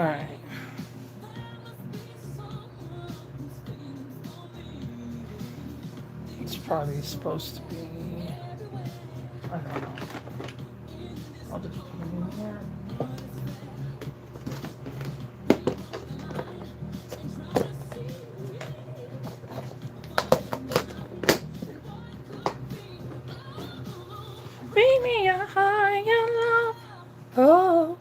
right. It's probably supposed to be. I don't know. I'll just put it in here. Meet me a higher love. Oh.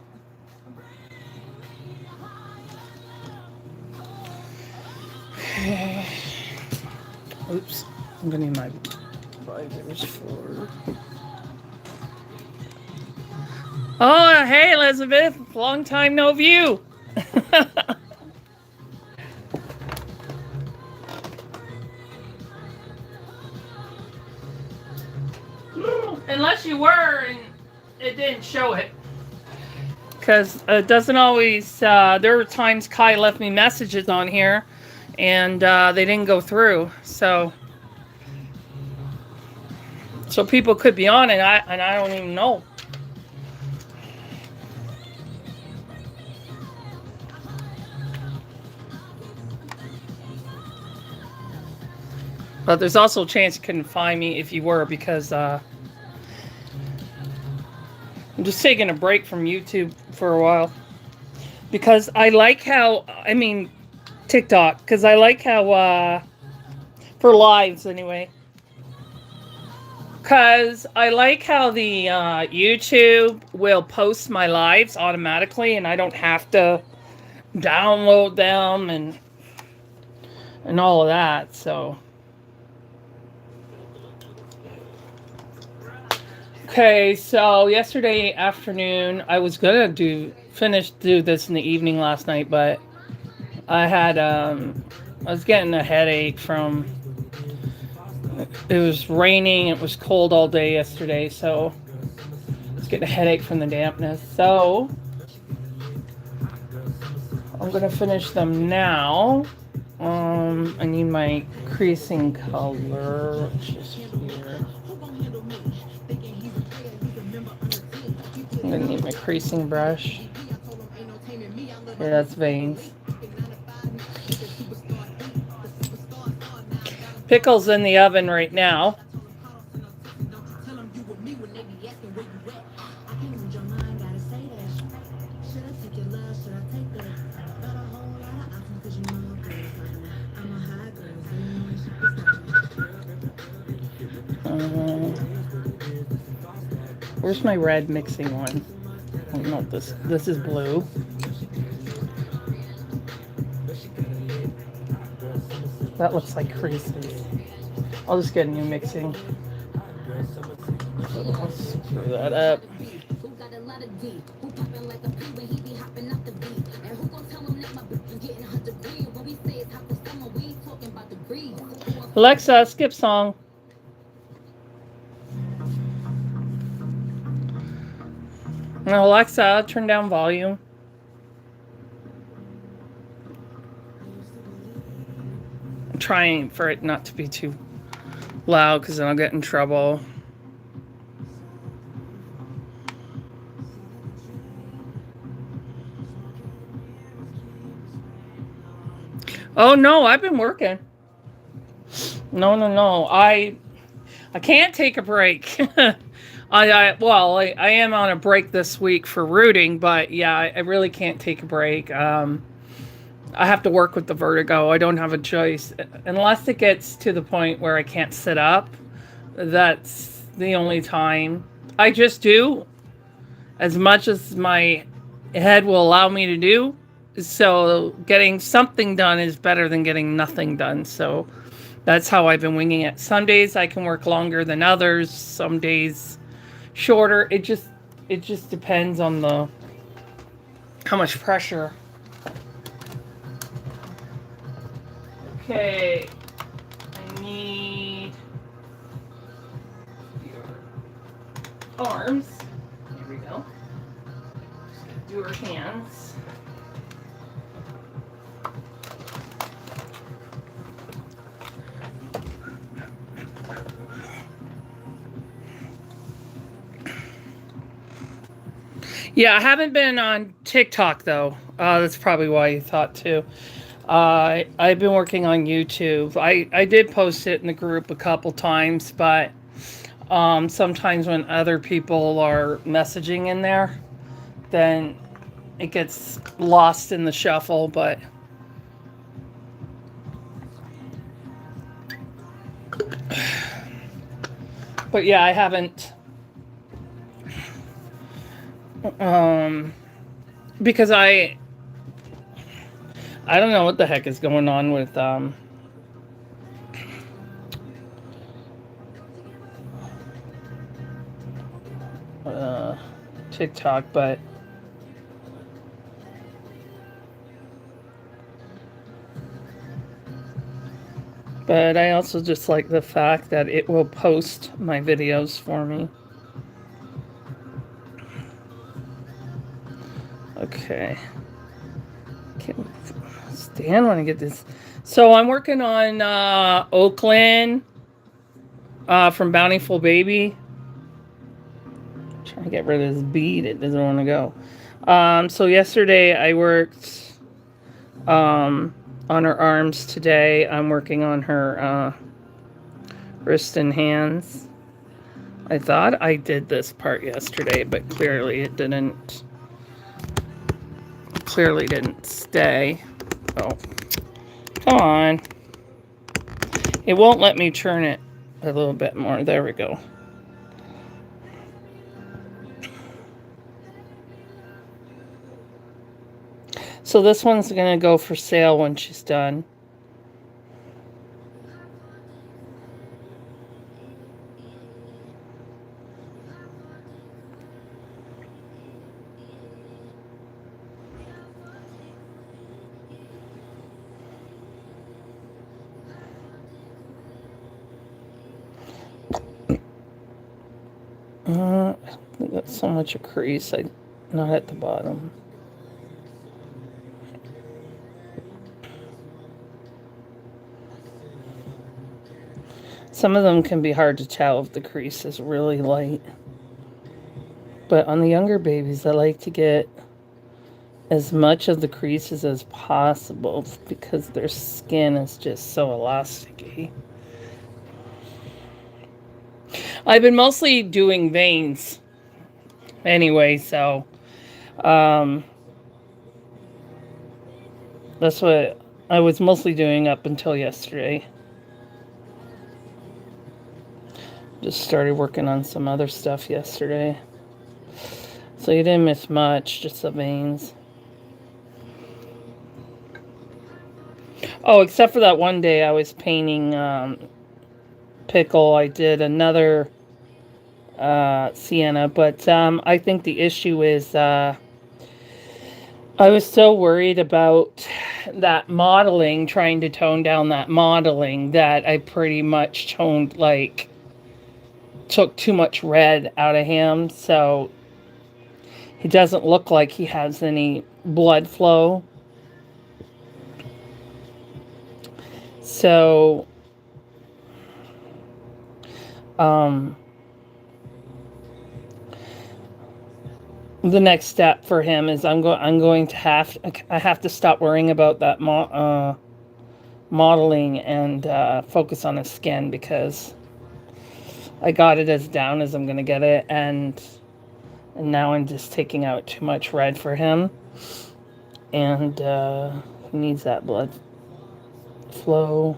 Oops. I'm gonna need my visors for. Oh, hey, Elizabeth. Long time no view. Unless you were and it didn't show it. Because it doesn't always, there were times Kai left me messages on here and they didn't go through. So people could be on and I don't even know. But there's also a chance you couldn't find me if you were, because I'm just taking a break from YouTube for a while. Because I like how, I mean, TikTok, because I like how, for lives anyway. Because I like how the YouTube will post my lives automatically and I don't have to download them and all of that, so. Okay, so yesterday afternoon, I was gonna do this in the evening last night, but I had, I was getting a headache from, it was raining, it was cold all day yesterday, so I was getting a headache from the dampness, so I'm gonna finish them now. I need my creasing color, which is here. I'm gonna need my creasing brush. Yeah, that's veins. Pickle's in the oven right now. Where's my red mixing one? Oh no, this is blue. That looks like creases. I'll just get a new mixing. So let's screw that up. Alexa, skip song. Now, Alexa, turn down volume. I'm trying for it not to be too loud because then I'll get in trouble. Oh no, I've been working. No. I can't take a break. I am on a break this week for rooting, but yeah, I really can't take a break. I have to work with the vertigo. I don't have a choice. Unless it gets to the point where I can't sit up, that's the only time. I just do as much as my head will allow me to do. So getting something done is better than getting nothing done. So that's how I've been winging it. Some days I can work longer than others. Some days shorter. It just depends on how much pressure. Okay, I need your arms. Here we go. Just do her hands. Yeah, I haven't been on TikTok though. That's probably why you thought too. I've been working on YouTube. I did post it in the group a couple times, but sometimes when other people are messaging in there, then it gets lost in the shuffle. But yeah, I haven't because I don't know what the heck is going on with uh, TikTok, but I also just like the fact that it will post my videos for me. Okay. Can't stand when I get this. So I'm working on Oaklynn from Bountiful Baby. Trying to get rid of this bead. It doesn't want to go. So yesterday I worked on her arms. Today I'm working on her wrist and hands. I thought I did this part yesterday, but clearly it didn't. Clearly didn't stay. Oh, come on. It won't let me turn it a little bit more. There we go. So this one's going to go for sale when she's done. I got so much a crease, not at the bottom. Some of them can be hard to tell if the crease is really light. But on the younger babies, I like to get as much of the creases as possible because their skin is just so elasticy. I've been mostly doing veins anyway, so that's what I was mostly doing up until yesterday. Just started working on some other stuff yesterday. So you didn't miss much, just the veins. Oh, except for that one day I was painting Pickle. I did another Sienna, but I think the issue is I was so worried about that modeling, trying to tone down that modeling, that I pretty much took too much red out of him, so he doesn't look like he has any blood flow. So the next step for him is I have to stop worrying about that modeling and focus on his skin, because I got it as down as I'm going to get it, and now I'm just taking out too much red for him, and he needs that blood flow.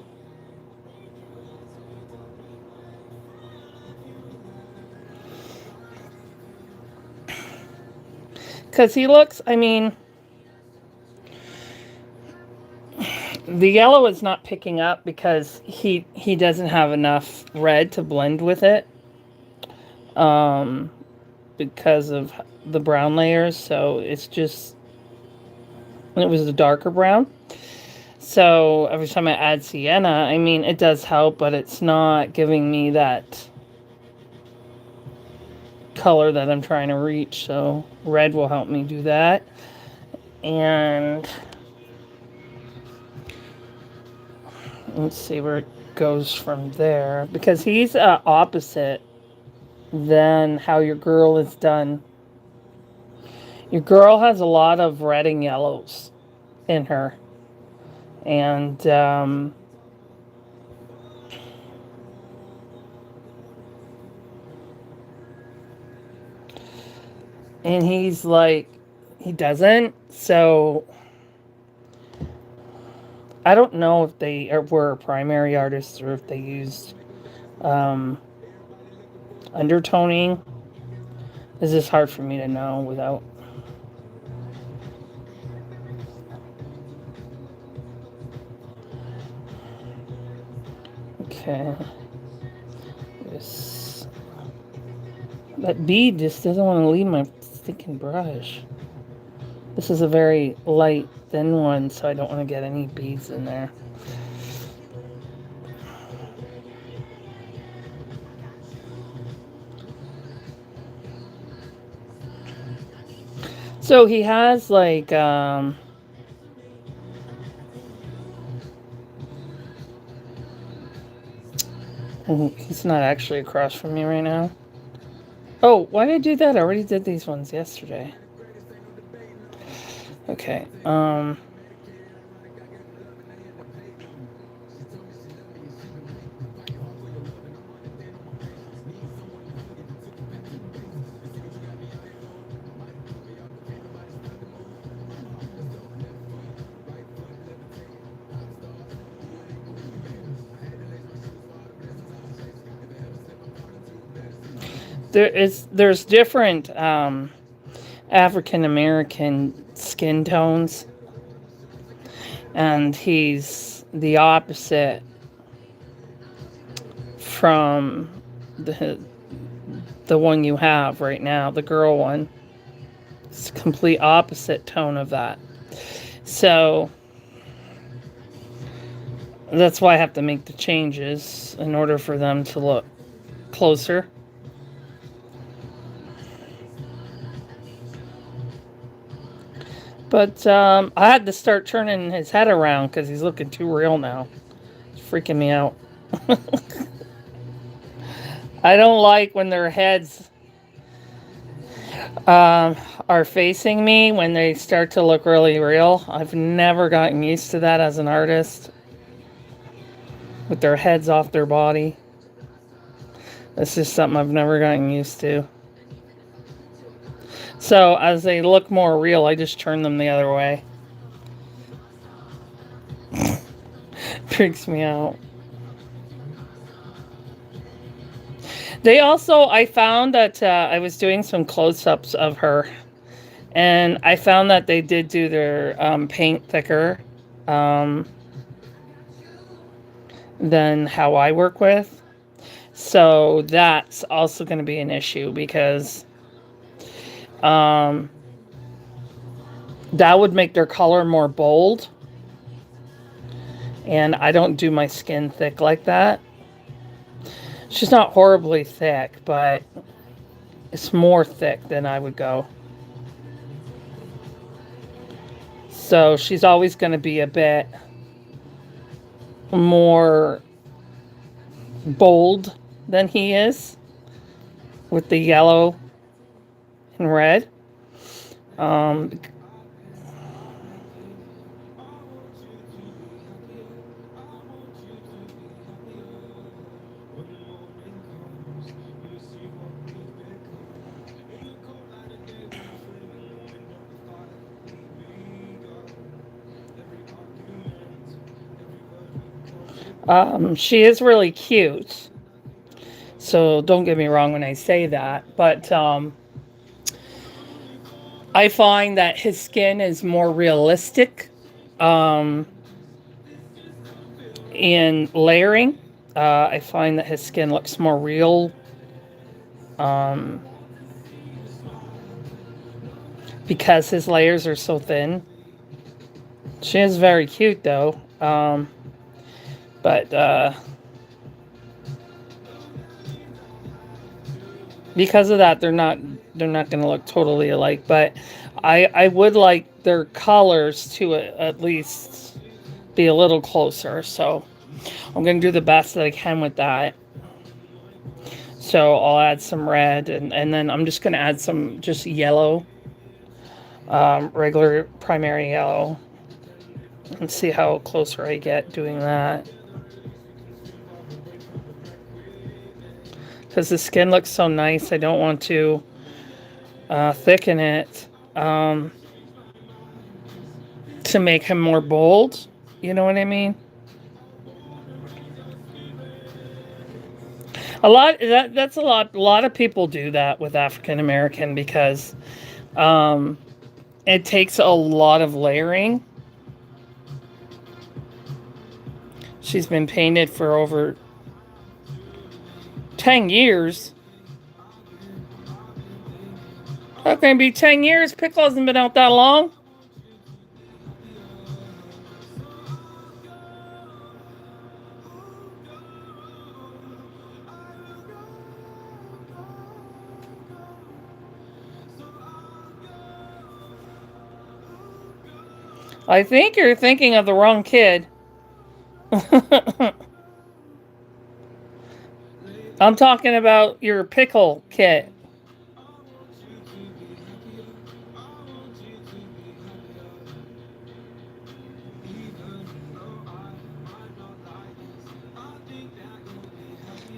Because he looks, I mean, the yellow is not picking up because he doesn't have enough red to blend with it, because of the brown layers. So it's just, it was a darker brown. So every time I add sienna, I mean, it does help, but it's not giving me that color that I'm trying to reach. So red will help me do that. And let's see where it goes from there, because he's opposite than how your girl is done. Your girl has a lot of red and yellows in her. And he's like, he doesn't. So I don't know if they were primary artists or if they used undertoning. This is hard for me to know without. Okay. This. That bead just doesn't want to leave my stinking brush. This is a very light, thin one, so I don't want to get any beads in there. So he has like he's not actually across from me right now. Oh, why did I do that? I already did these ones yesterday. Okay. There's different African American skin tones, and he's the opposite from the one you have right now, the girl one. It's a complete opposite tone of that. So that's why I have to make the changes in order for them to look closer. But I had to start turning his head around because he's looking too real now. It's freaking me out. I don't like when their heads are facing me when they start to look really real. I've never gotten used to that as an artist. With their heads off their body. That's just something I've never gotten used to. So as they look more real, I just turn them the other way. Freaks me out. They also, I found that I was doing some close-ups of her, and I found that they did do their paint thicker than how I work with. So that's also going to be an issue because that would make their color more bold. And I don't do my skin thick like that. She's not horribly thick, but it's more thick than I would go. So she's always going to be a bit more bold than he is with the yellow and red. She is really cute. So don't get me wrong when I say that. But I find that his skin is more realistic in layering. I find that his skin looks more real. Because his layers are so thin. She is very cute though. But because of that, they're not going to look totally alike. But I would like their colors to at least be a little closer. So I'm going to do the best that I can with that. So I'll add some red, and then I'm just going to add some just yellow regular primary yellow. And see how closer I get doing that. Because the skin looks so nice, I don't want to thicken it to make him more bold. You know what I mean? That's a lot. A lot of people do that with African American because it takes a lot of layering. She's been painted for over 10 years. How can it be 10 years? Pickle hasn't been out that long. I think you're thinking of the wrong kid. I'm talking about your pickle kit.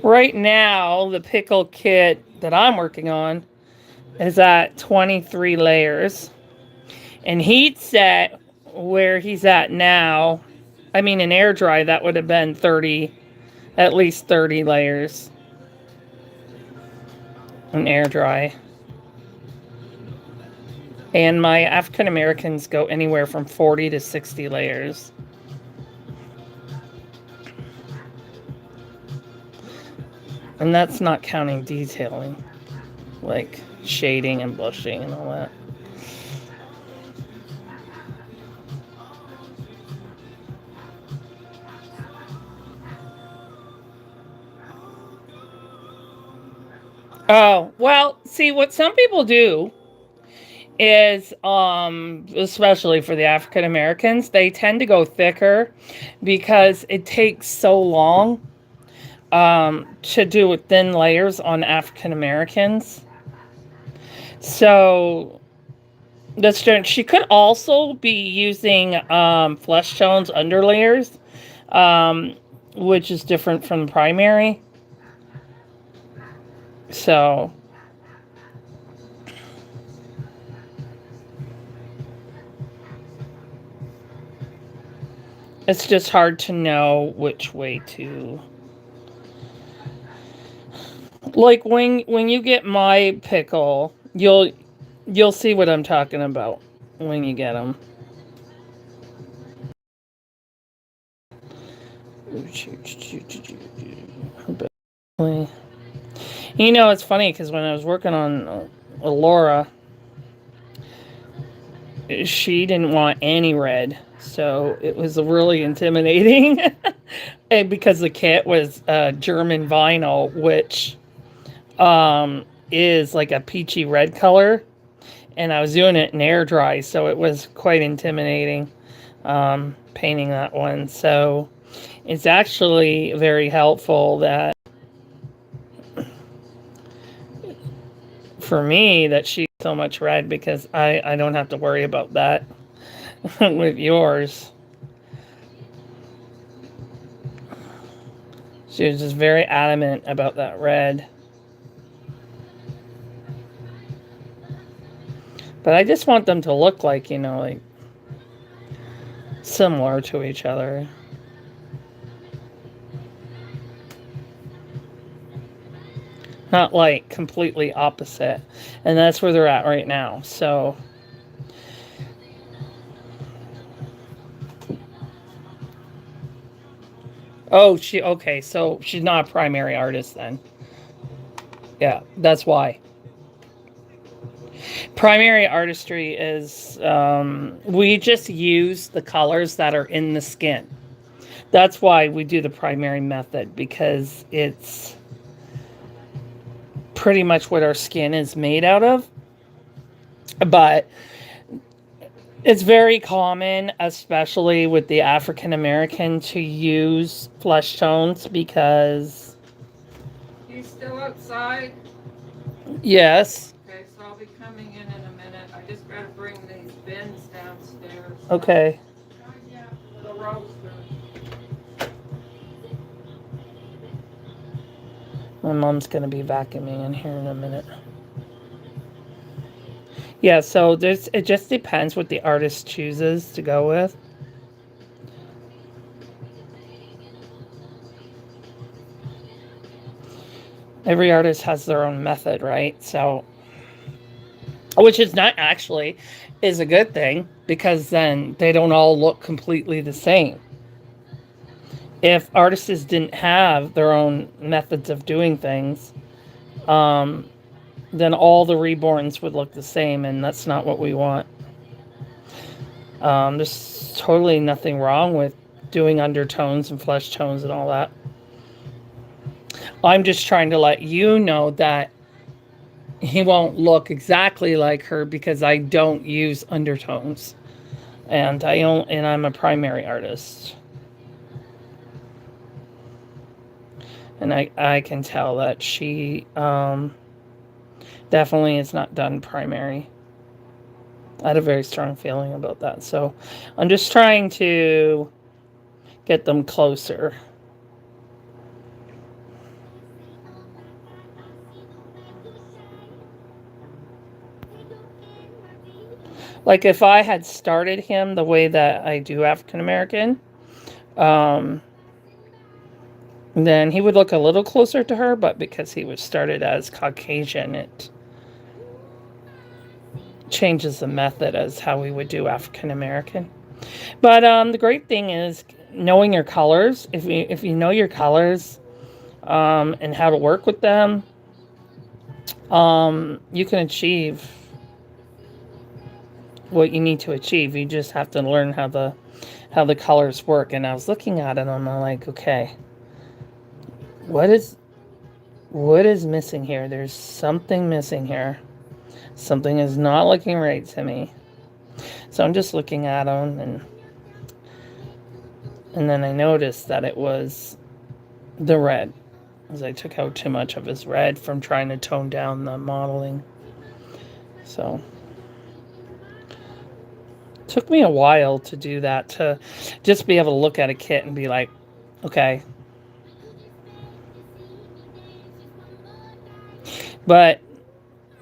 Right now, the pickle kit that I'm working on is at 23 layers. And heat set where he's at now, I mean in air dry, that would have been 30, at least 30 layers in air dry. And my African Americans go anywhere from 40 to 60 layers. And that's not counting detailing, like shading and blushing and all that. Oh, well, see what some people do is especially for the African Americans, they tend to go thicker because it takes so long to do with thin layers on African Americans. So that's true. She could also be using flesh tones under layers, which is different from the primary. So it's just hard to know which way to. Like when you get my pickle, you'll see what I'm talking about when you get them. You know, it's funny because when I was working on Laura, she didn't want any red, so it was really intimidating. And because the kit was German vinyl, which is like a peachy red color, and I was doing it in air dry, so it was quite intimidating painting that one. So it's actually very helpful that for me that she's so much red because I don't have to worry about that with yours. She was just very adamant about that red. But I just want them to look like, you know, like similar to each other. Not like completely opposite. And that's where they're at right now. So oh, okay, so she's not a primary artist then. Yeah, that's why. Primary artistry is we just use the colors that are in the skin. That's why we do the primary method, because it's pretty much what our skin is made out of. But it's very common, especially with the African American, to use flesh tones because... You still outside? Yes. Okay, so I'll be coming in a minute. I just gotta bring these Okay. The roaster. My mom's going to be vacuuming in here in a minute. Yeah, so it just depends what the artist chooses to go with. Every artist has their own method, right? So, which is not actually is a good thing, because then they don't all look completely the same. If artists didn't have their own methods of doing things, then all the reborns would look the same, and that's not what we want. There's totally nothing wrong with doing undertones and flesh tones and all that. I'm just trying to let you know that he won't look exactly like her, because I don't use undertones, and I'm a primary artist, and I can tell that she definitely is not done primary. I had a very strong feeling about that, so I'm just trying to get them closer. Like if I had started him the way that I do African American, then he would look a little closer to her, but because he was started as Caucasian, it changes the method as how we would do African American. But the great thing is knowing your colors. If you know your colors and how to work with them, you can achieve what you need to achieve. You just have to learn how the colors work. And I was looking at it and I'm like, okay, what is missing here? There's something missing here. Something is not looking right to me. So I'm just looking at them, and then I noticed that it was the red, as I took out too much of his red from trying to tone down the modeling. So it took me a while to do that, to just be able to look at a kit and be like, okay. But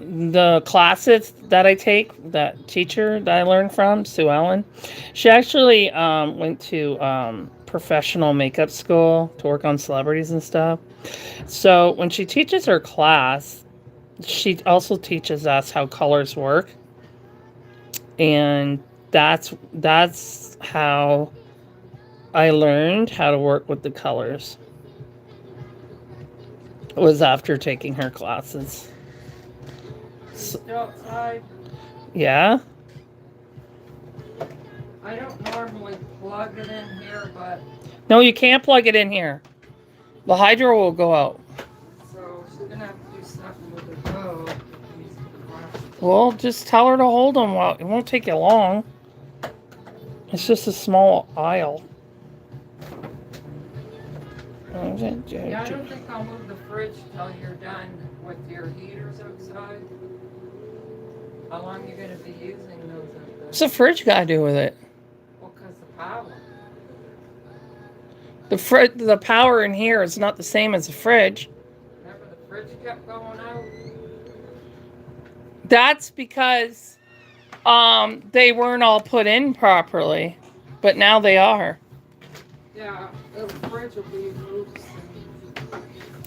the classes that I take, that teacher that I learned from, Sue Ellen, she actually went to professional makeup school to work on celebrities and stuff. So when she teaches her class, she also teaches us how colors work. And that's how I learned how to work with the colors. It was after taking her classes. Still outside. Yeah? I don't normally plug it in here, but No, you can't plug it in here. The hydro will go out. so she's gonna have to do something with the hose. Well, just tell her to hold them. Well, it won't take you long. It's just a small aisle. Yeah, I don't think I'll move the fridge till you're done with your heaters outside. How long you gonna be using those? What's the fridge got to do with it? Well, 'cause the power. The power in here is not the same as the fridge. Remember the fridge kept going out? That's because they weren't all put in properly, but now they are. Yeah, the fridge will be moved soon.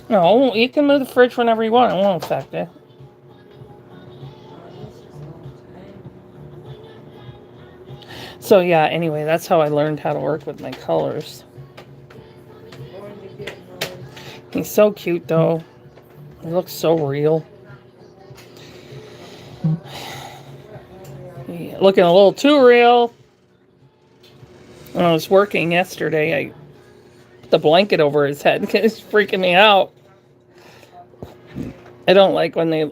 No, you can move the fridge whenever you want. It won't affect it. So yeah, anyway, that's how I learned how to work with my colors. He's so cute though. He looks so real. Yeah, looking a little too real. When I was working yesterday, I put the blanket over his head because it's freaking me out. I don't like when they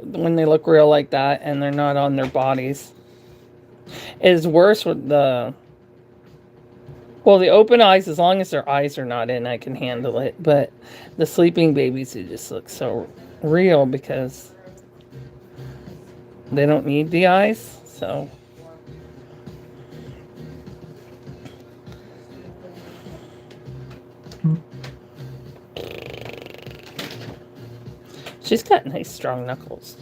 look real like that and they're not on their bodies. It's worse with the open eyes. As long as their eyes are not in, I can handle it. But the sleeping babies, it just looks so real because they don't need the eyes. So She's got nice strong knuckles.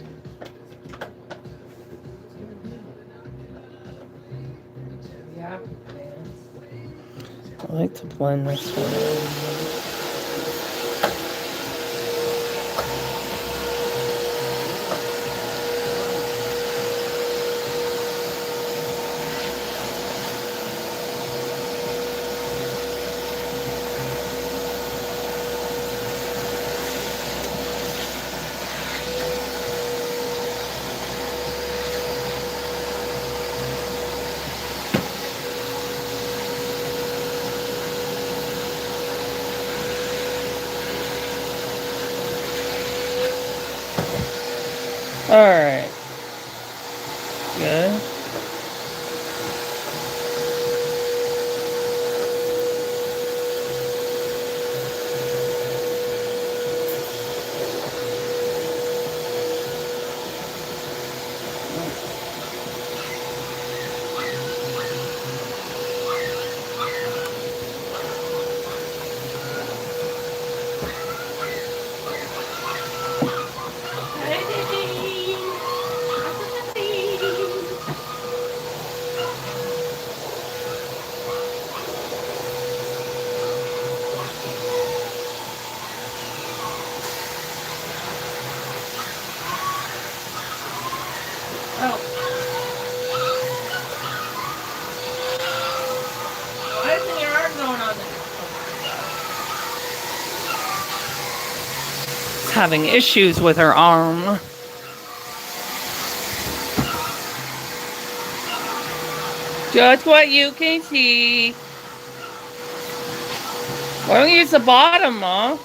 Yeah. I like to blend this one in. All right. Good. Oh. Why isn't your arm going on there? She's having issues with her arm. Just what you can see. Why don't you use the bottom, Ma? Yeah, I do,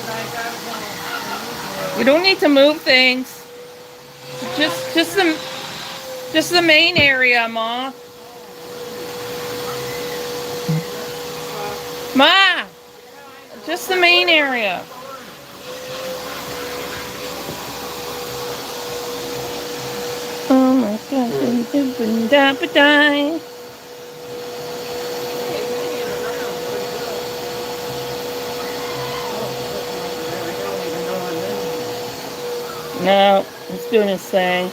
but I gotta go. You don't need to move things. Just the main area, Ma. Ma! Just the main area. Oh my God. No, he's doing his thing.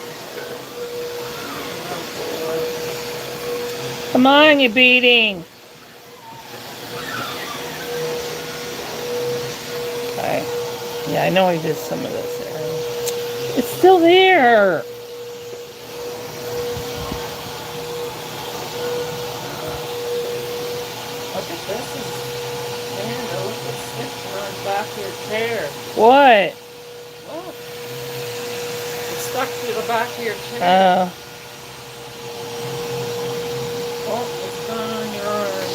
Come on, you're beating. Okay. Yeah, I know he did some of this area. It's still there. Look at this. Amanda, look at this on the back of your chair. What? Look. It's stuck to the back of your chair. Oh, it's gone on your arm.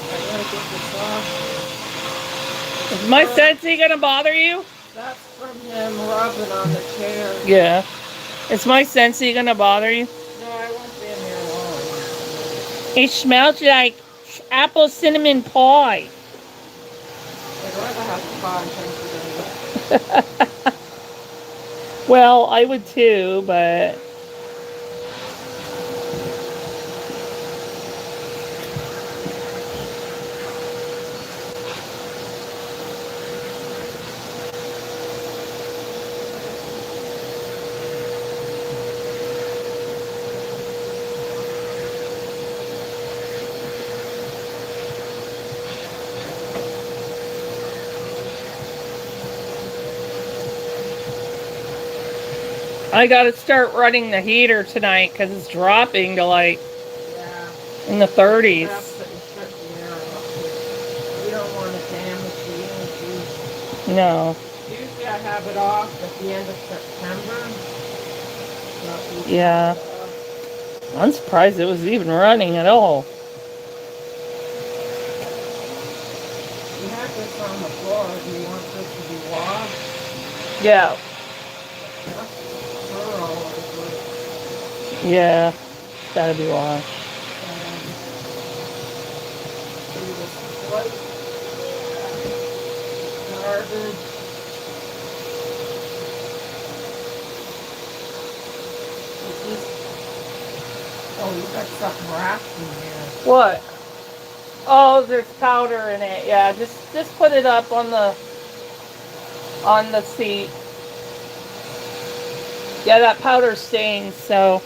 I gotta get this off. Is my Scentsy gonna bother you? That's from him rubbing on the chair. Yeah. Is my Scentsy gonna bother you? No, I won't be in here long. It smells like apple cinnamon pie. I'd rather have pie than today. Well, I would too, but I gotta start running the heater tonight because it's dropping to like in the 30s. You don't want to damage the unit. No. Usually I have it off at the end of September. Yeah. I'm surprised it was even running at all. You have this on the floor. Do you want this to be washed? Yeah. Yeah. Gotta be washed. Garbage. Oh, you got something wrapped in here. What? Oh, there's powder in it. Yeah, just put it up on the on the seat. Yeah, that powder stains, so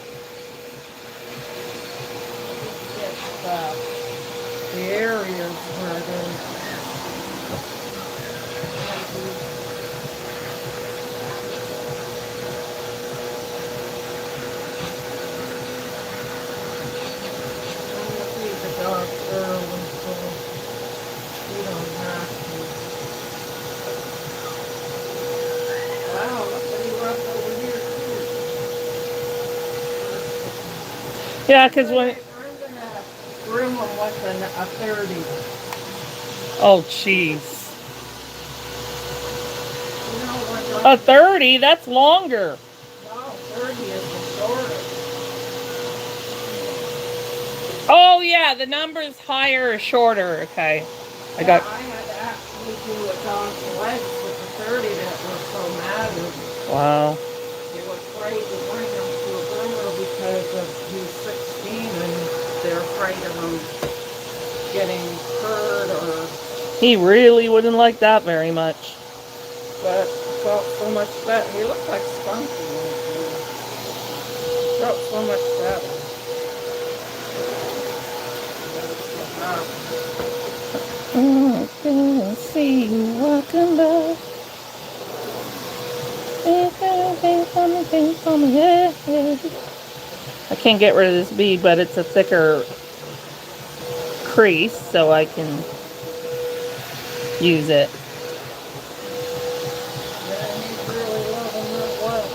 It's the areas where there's the dog early, so we don't have to. Wow, look what he left over here too. yeah, because when I'm gonna groom him with a 30. oh jeez, You know a what? 30, that's longer. No, 30 is the shortest. Oh yeah, the number's higher or shorter. Okay, I got. I had to actually do a dog's legs with the 30 that was so matted. Wow. They were afraid to bring him to a groomer because of he's 16 and they're afraid of him getting hurt or. He really wouldn't like that very much. But it felt so much better. He looked like Spunky. Felt so much better. I can see you walking by. I can't get rid of this bead, but it's a thicker crease, so I can use it. Yeah, he's really loving that well.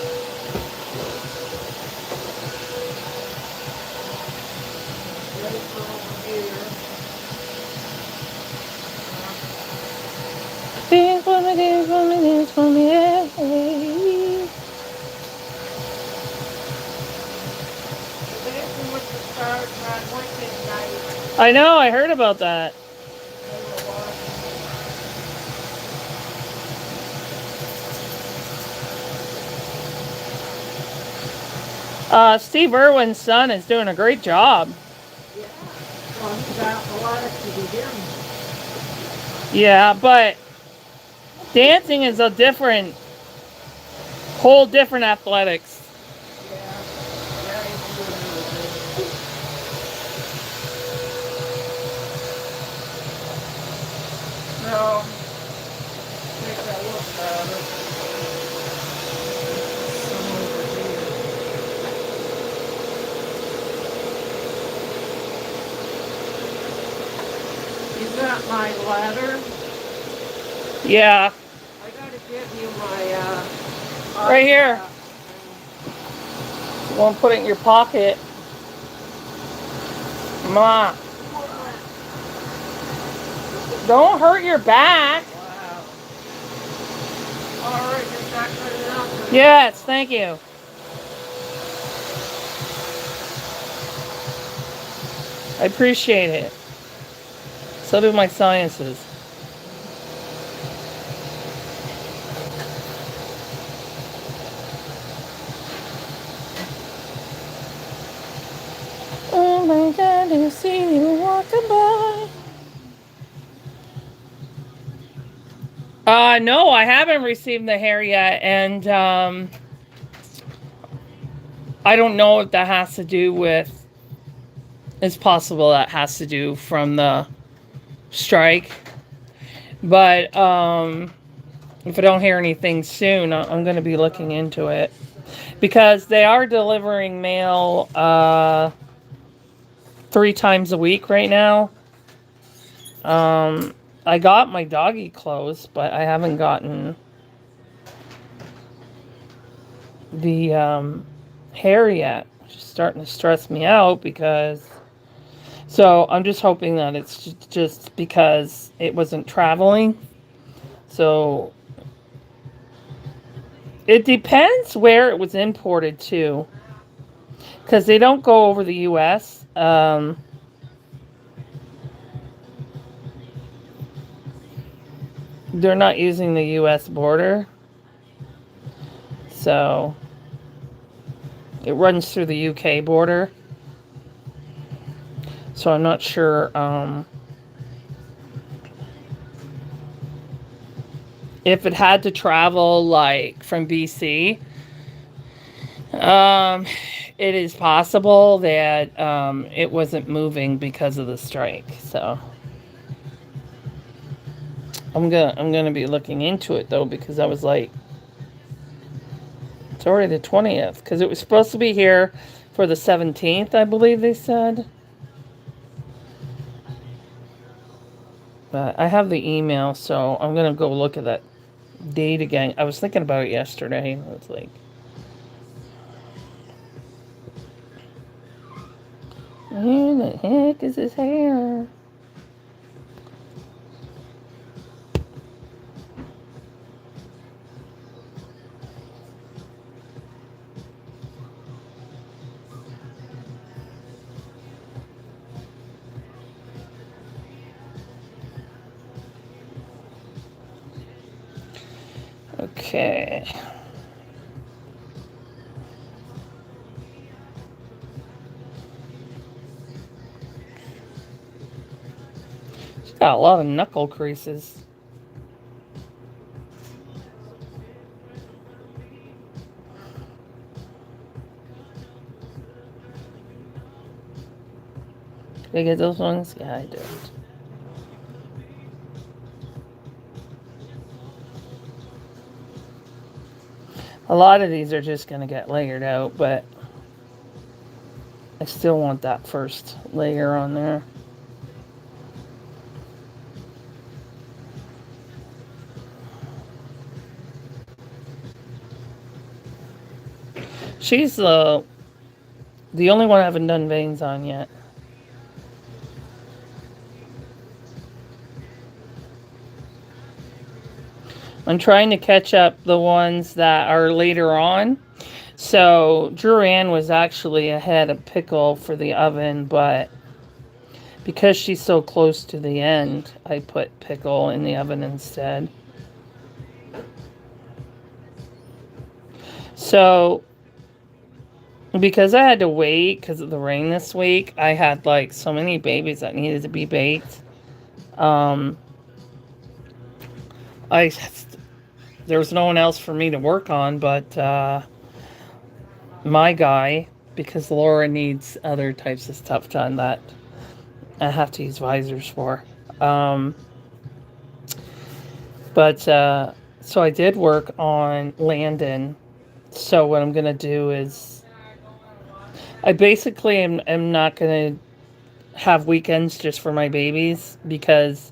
Ready for over here. Dance for me, dance for me, dance for me, yeah. Dancing with the Stars on Wicked night. I know, I heard about that. They were watching. Steve Irwin's son is doing a great job. Yeah. Well, he's athletic to begin. Yeah, but dancing is a whole different athletics. Yeah. Yeah, he's doing really good. No. Take a look at it. Some over here. You got my letter? Yeah, I gotta give you my, right here. You want to put it in your pocket? Ma, don't hurt your back. Wow. Alright, is that good enough? Yes, thank you. I appreciate it. So do my sinuses. Oh my God, I see you walking by. No, I haven't received the hair yet, and I don't know if that has to do with. It's possible that has to do from the strike, but if I don't hear anything soon, I'm going to be looking into it because they are delivering mail 3 times a week right now. I got my doggy clothes, but I haven't gotten the hair yet, which is starting to stress me out because. So I'm just hoping that it's just because it wasn't traveling. So it depends where it was imported to, because they don't go over the U.S. They're not using the U.S. border. So it runs through the UK border. So I'm not sure if it had to travel like from BC, it is possible that it wasn't moving because of the strike. So I'm gonna be looking into it though, because I was like, it's already the 20th, because it was supposed to be here for the 17th, I believe they said. But I have the email, so I'm gonna go look at that date again. I was thinking about it yesterday, and I was like, who the heck is his hair? Okay. She's got a lot of knuckle creases. Did I get those ones? Yeah, I did. A lot of these are just going to get layered out, but I still want that first layer on there. She's the only one I haven't done veins on yet. I'm trying to catch up the ones that are later on. So Druanne was actually ahead of Pickle for the oven, but because she's so close to the end, I put Pickle in the oven instead. So because I had to wait because of the rain this week, I had like so many babies that needed to be baked. There was no one else for me to work on but my guy, because Laura needs other types of stuff done that I have to use visors for. So I did work on Landon. So what I'm going to do is I basically am not going to have weekends just for my babies because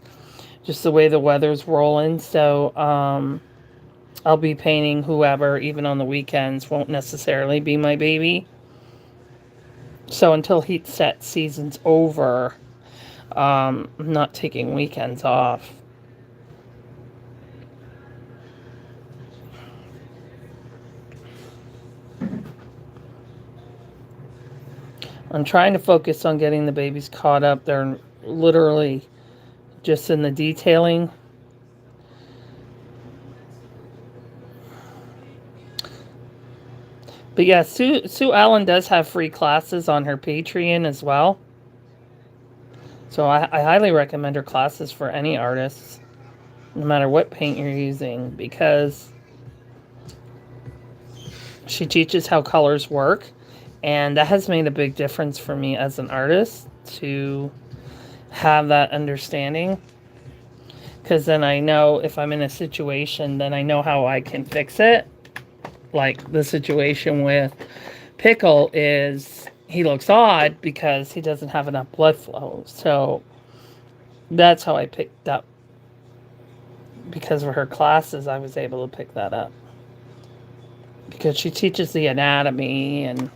just the way the weather's rolling. So I'll be painting whoever, even on the weekends, won't necessarily be my baby. So until heat set season's over, I'm not taking weekends off. I'm trying to focus on getting the babies caught up. They're literally just in the detailing. But yeah, Sue Allen does have free classes on her Patreon as well. So I highly recommend her classes for any artists, no matter what paint you're using, because she teaches how colors work. And that has made a big difference for me as an artist to have that understanding. Because then I know if I'm in a situation, then I know how I can fix it. Like the situation with Pickle is he looks odd because he doesn't have enough blood flow. So that's how I picked up. Because of her classes, I was able to pick that up. Because she teaches the anatomy and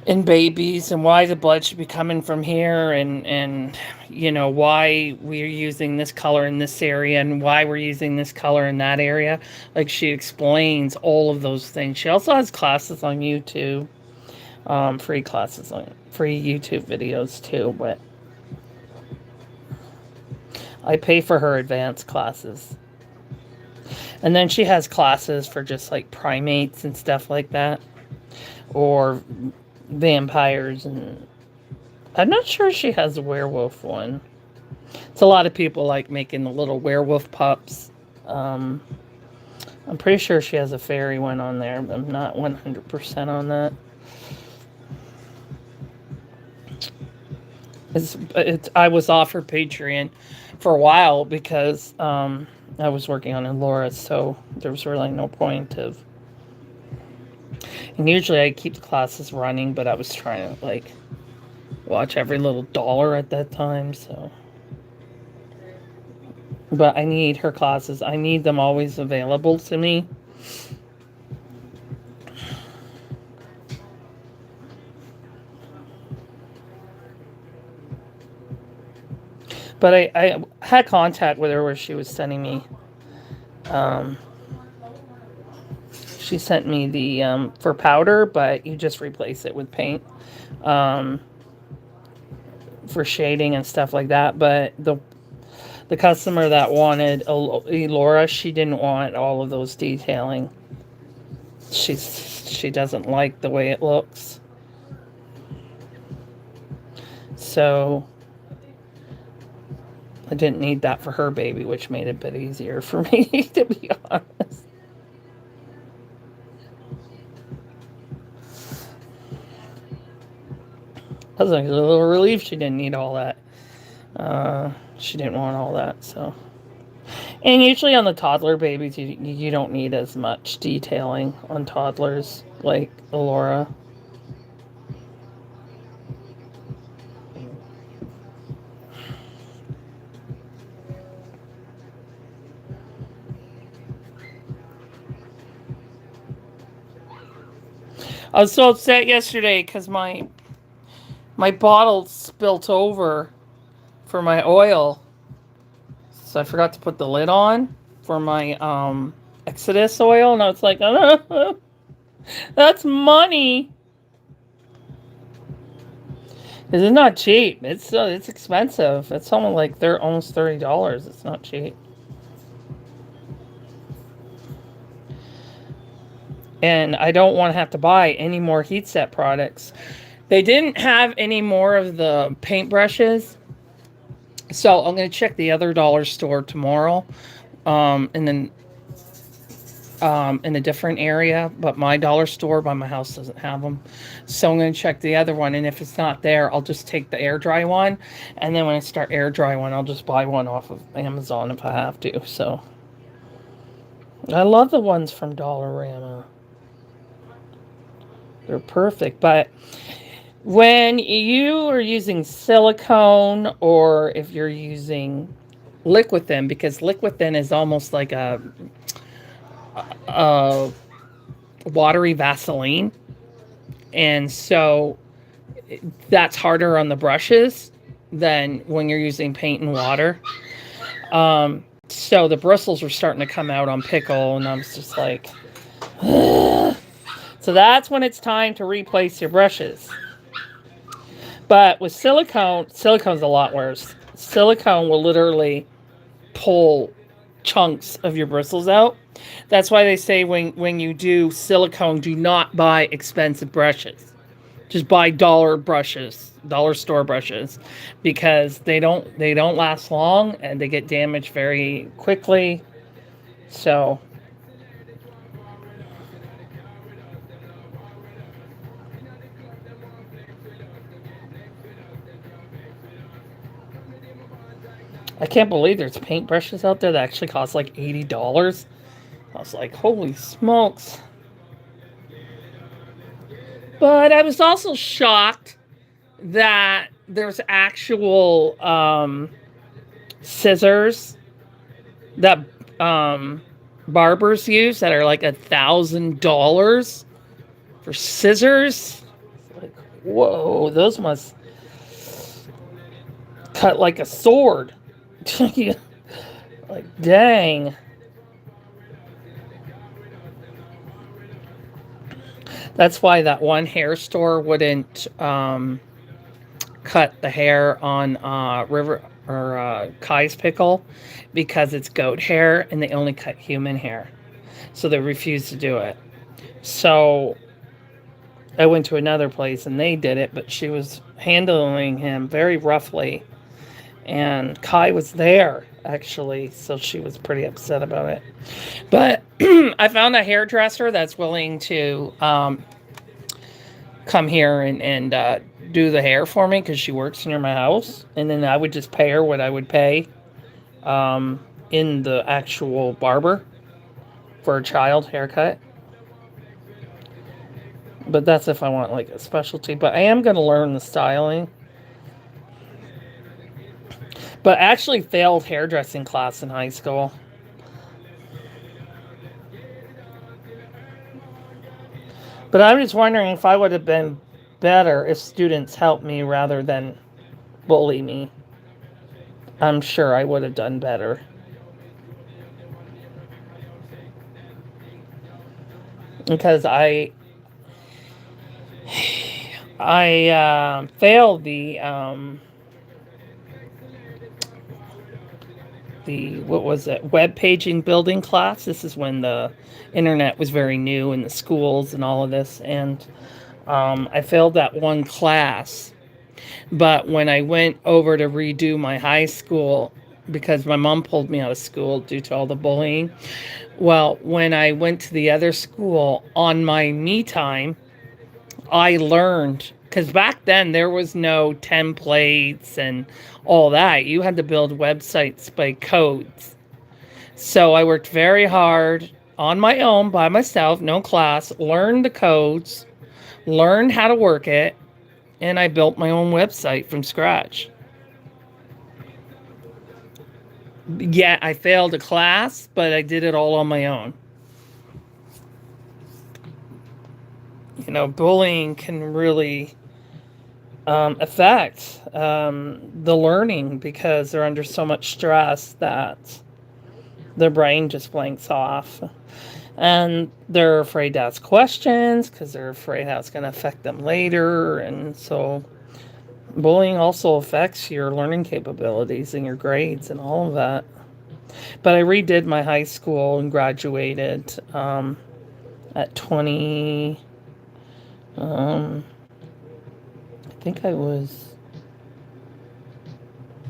in babies and why the blood should be coming from here and you know why we're using this color in this area and why we're using this color in that area. Like she explains all of those things. She also has classes on YouTube, free classes on free YouTube videos too, but I pay for her advanced classes. And then she has classes for just like primates and stuff like that, or vampires, and I'm not sure she has a werewolf one. It's a lot of people like making the little werewolf pups. Um, I'm pretty sure she has a fairy one on there, but I'm not 100% on that. I was offered Patreon for a while because I was working on Laura, so there was really no point of. And usually I keep the classes running, but I was trying to like watch every little dollar at that time, so. But I need her classes. I need them always available to me. But I had contact with her where she was sending me. She sent me the for powder, but you just replace it with paint for shading and stuff like that. But the customer that wanted Elora, she didn't want all of those detailing. She doesn't like the way it looks. So I didn't need that for her baby, which made it a bit easier for me, to be honest. I was like a little relieved she didn't need all that. She didn't want all that, so. And usually on the toddler babies, you don't need as much detailing on toddlers like Elora. I was so upset yesterday because my bottle spilt over for my oil. So I forgot to put the lid on for my Exodus oil. And I was like, oh, that's money. This is not cheap. It's expensive. It's almost like they're almost $30. It's not cheap. And I don't want to have to buy any more heat set products. They didn't have any more of the paintbrushes. So I'm going to check the other dollar store tomorrow. And then in a different area, but my dollar store by my house doesn't have them. So I'm going to check the other one, and if it's not there, I'll just take the air dry one, and then when I start air dry one, I'll just buy one off of Amazon if I have to. So I love the ones from Dollarama. They're perfect, but when you are using silicone or if you're using Liquid-Thin, because Liquid-Thin is almost like a watery Vaseline, and so that's harder on the brushes than when you're using paint and water. So the bristles were starting to come out on Pickle, and I was just like, ugh. So that's when it's time to replace your brushes. But with silicone's a lot worse. Silicone will literally pull chunks of your bristles out. That's why they say when you do silicone, do not buy expensive brushes. Just buy dollar store brushes, because they don't last long and they get damaged very quickly. So I can't believe there's paintbrushes out there that actually cost like $80. I was like, holy smokes. But I was also shocked that there's actual scissors that barbers use that are like $1,000 for scissors. Like, whoa, those must cut like a sword. Like, dang. That's why that one hair store wouldn't cut the hair on River or Kai's Pickle, because it's goat hair and they only cut human hair. So they refused to do it. So I went to another place and they did it, but she was handling him very roughly. And Kai was there, actually, so she was pretty upset about it. But I found a hairdresser that's willing to come here and do the hair for me because she works near my house. And then I would just pay her what I would pay in the actual barber for a child haircut. But that's if I want like a specialty. But I am going to learn the styling. But I actually failed hairdressing class in high school. But I'm just wondering if I would have been better if students helped me rather than bully me. I'm sure I would have done better. Because I failed the what was it, web paging building class. This is when the internet was very new in the schools and all of this, and I failed that one class. But when I went over to redo my high school, because my mom pulled me out of school due to all the bullying, well, when I went to the other school on my me time, I learned, because back then there was no templates and all that. You had to build websites by codes. So I worked very hard on my own, by myself, no class, learned the codes, learned how to work it, and I built my own website from scratch. Yeah, I failed a class, but I did it all on my own. You know, bullying can really affect the learning because they're under so much stress that their brain just blanks off. And they're afraid to ask questions because they're afraid how it's going to affect them later. And so bullying also affects your learning capabilities and your grades and all of that. But I redid my high school and graduated at 20. I think I was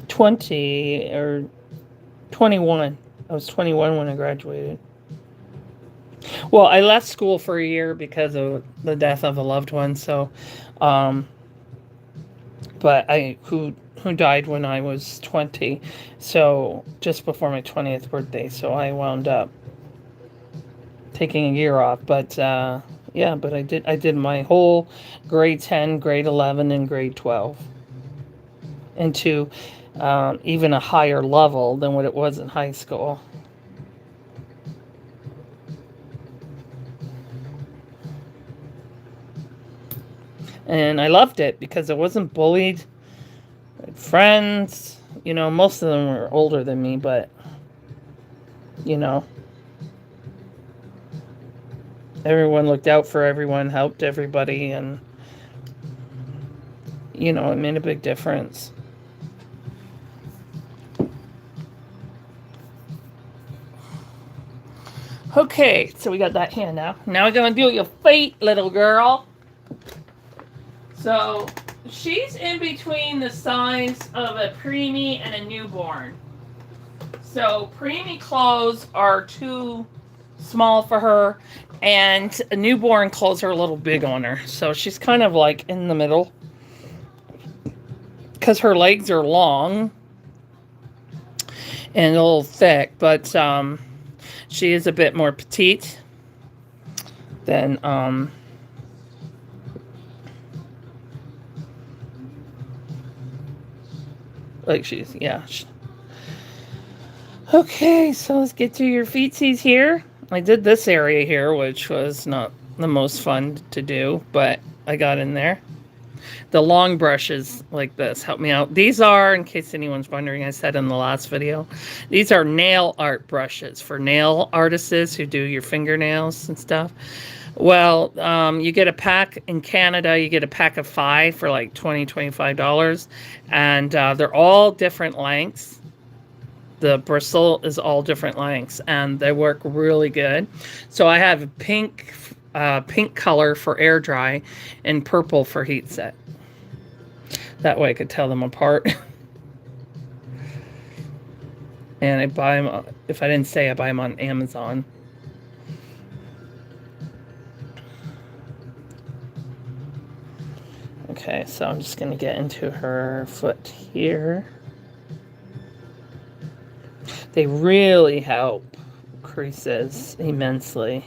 20 or 21. I was 21 when I graduated. Well, I left school for a year because of the death of a loved one. So, but who died when I was 20. So just before my 20th birthday. So I wound up taking a year off. But yeah, but I did my whole grade 10, grade 11, and grade 12 into even a higher level than what it was in high school. And I loved it because I wasn't bullied. I had friends, you know, most of them were older than me, but, you know, everyone looked out for everyone, helped everybody, and, you know, it made a big difference. Okay, so we got that hand now. Now we're going to do your feet, little girl. So she's in between the size of a preemie and a newborn. So preemie clothes are too small for her, and a newborn clothes are a little big on her. So she's kind of like in the middle because her legs are long and a little thick, but she is a bit more petite than like she's, yeah. Okay, so let's get to your feetsies here. I did this area here, which was not the most fun to do, but I got in there. The long brushes like this help me out. These are, in case anyone's wondering, I said in the last video, these are nail art brushes for nail artists who do your fingernails and stuff. Well, you get a pack in Canada, you get a pack of 5 for like $20, $25. And they're all different lengths. The bristle is all different lengths, and they work really good. So I have pink color for air dry and purple for heat set. That way I could tell them apart. And I buy them, if I didn't say, I buy them on Amazon. Okay, so I'm just going to get into her foot here. They really help creases immensely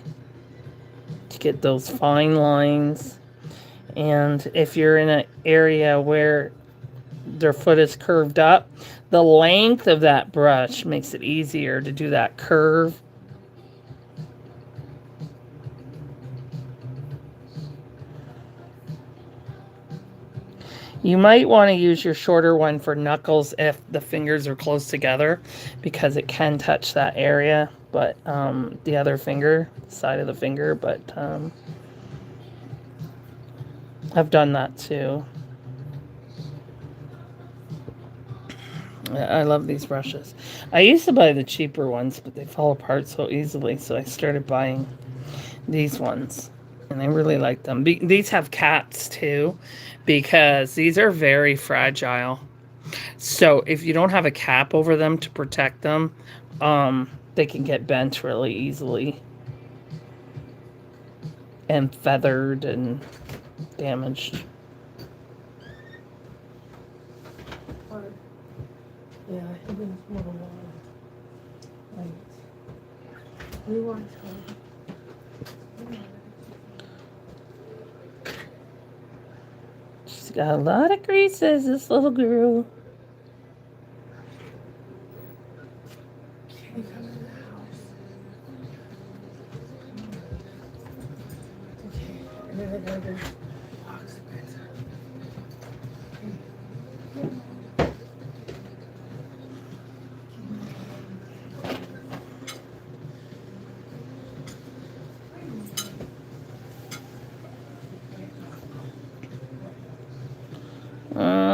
to get those fine lines. And if you're in an area where their foot is curved up, the length of that brush makes it easier to do that curve. You might want to use your shorter one for knuckles if the fingers are close together, because it can touch that area, but the other finger, side of the finger, but I've done that too. I love these brushes. I used to buy the cheaper ones, but they fall apart so easily, so I started buying these ones, and I really like them. These have caps too, because these are very fragile. So if you don't have a cap over them to protect them, they can get bent really easily and feathered and damaged. Yeah, it is more than one. We want to. She's got a lot of creases, this little girl. Can you come in the house? Okay, and then I gotta go box it.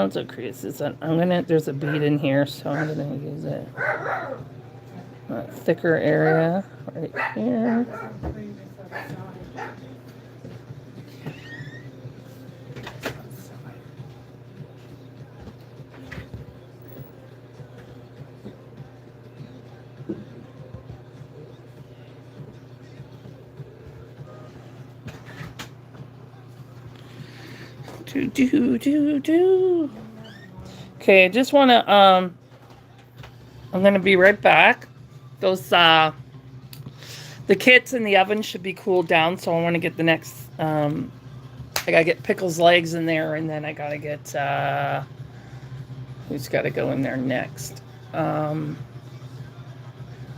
It's a creases. There's a bead in here, so I'm gonna use it. That thicker area right here. Do. Okay, I just want to, I'm going to be right back. Those, the kits in the oven should be cooled down, so I want to get the next, I got to get Pickle's legs in there, and then I got to get, who's got to go in there next?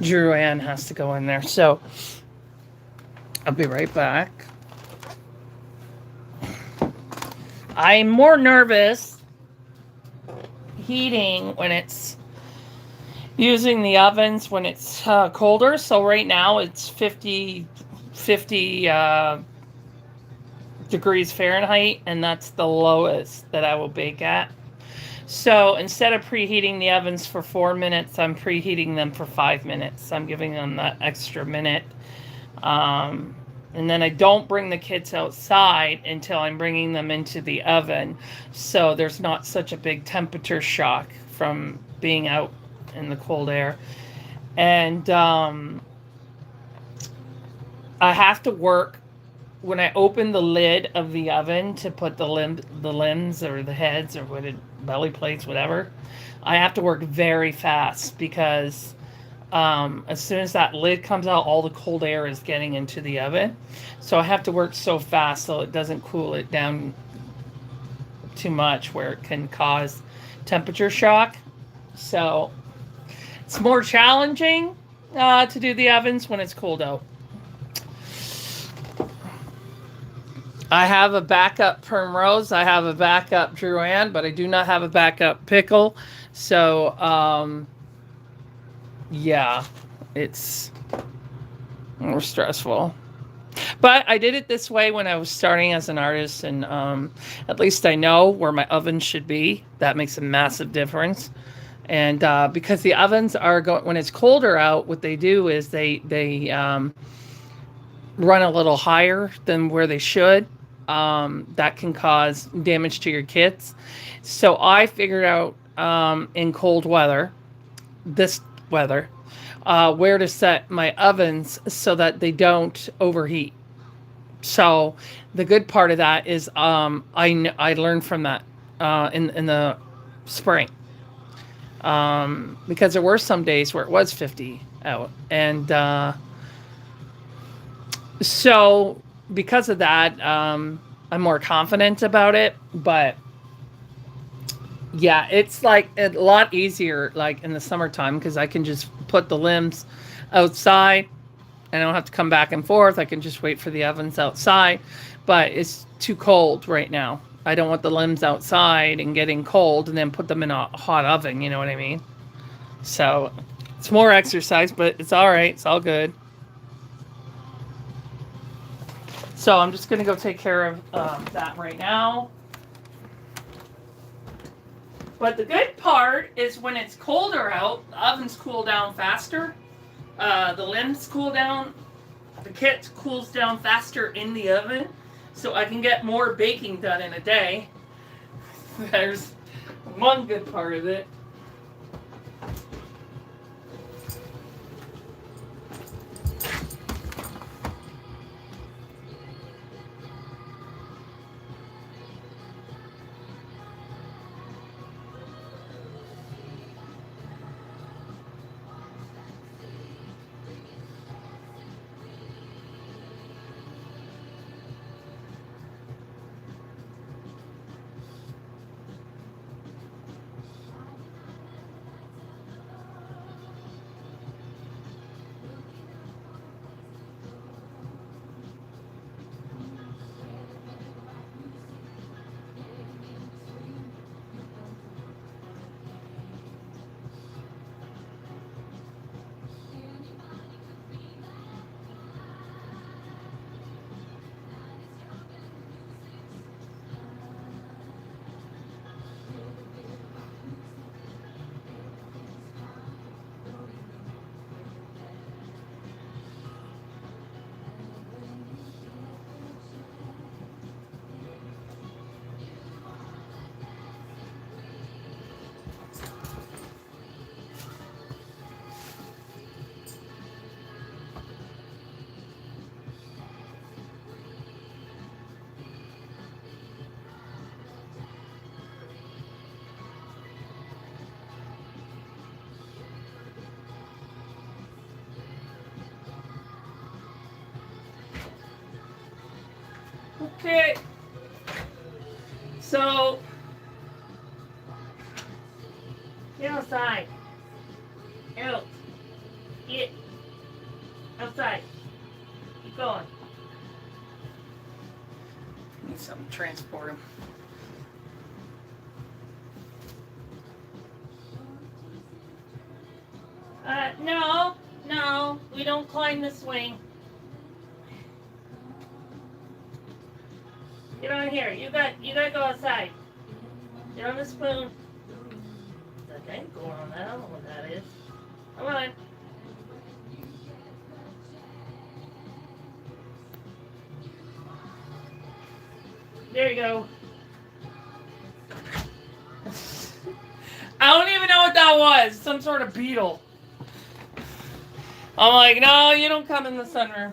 Drew Ann has to go in there, so I'll be right back. I'm more nervous heating when it's using the ovens when it's colder. So right now it's 50 degrees Fahrenheit, and that's the lowest that I will bake at. So instead of preheating the ovens for 4 minutes, I'm preheating them for 5 minutes. I'm giving them that extra minute. And then I don't bring the kits outside until I'm bringing them into the oven. So there's not such a big temperature shock from being out in the cold air. And I have to work when I open the lid of the oven to put the limbs or the heads or belly plates, whatever. I have to work very fast because as soon as that lid comes out, all the cold air is getting into the oven. So I have to work so fast so it doesn't cool it down too much where it can cause temperature shock. So it's more challenging to do the ovens when it's cold out. I have a backup Primrose. I have a backup Drew Ann, but I do not have a backup Pickle. So, yeah, it's more stressful. But I did it this way when I was starting as an artist, and at least I know where my oven should be. That makes a massive difference. And because the ovens are going, when it's colder out, what they do is they run a little higher than where they should. That can cause damage to your kits. So I figured out in cold weather, this weather, where to set my ovens so that they don't overheat. So the good part of that is I learned from that in the spring, because there were some days where it was 50 out, and so because of that, I'm more confident about it. But yeah, it's like a lot easier like in the summertime because I can just put the limbs outside. I don't have to come back and forth. I can just wait for the ovens outside. But it's too cold right now. I don't want the limbs outside and getting cold and then put them in a hot oven. You know what I mean? So it's more exercise, but it's all right. It's all good. So I'm just going to go take care of that right now. But the good part is when it's colder out, the ovens cool down faster. The limbs cool down. The kit cools down faster in the oven. So I can get more baking done in a day. There's one good part of it. Okay. So, get outside. Out. Get outside. Keep going. Need something to transport him. No, we don't climb the swing. Get on here. You got to go outside. Get on the spoon. That thing going on that. I don't know what that is. Come on. There you go. I don't even know what that was. Some sort of beetle. I'm like, no, you don't come in the sunroom.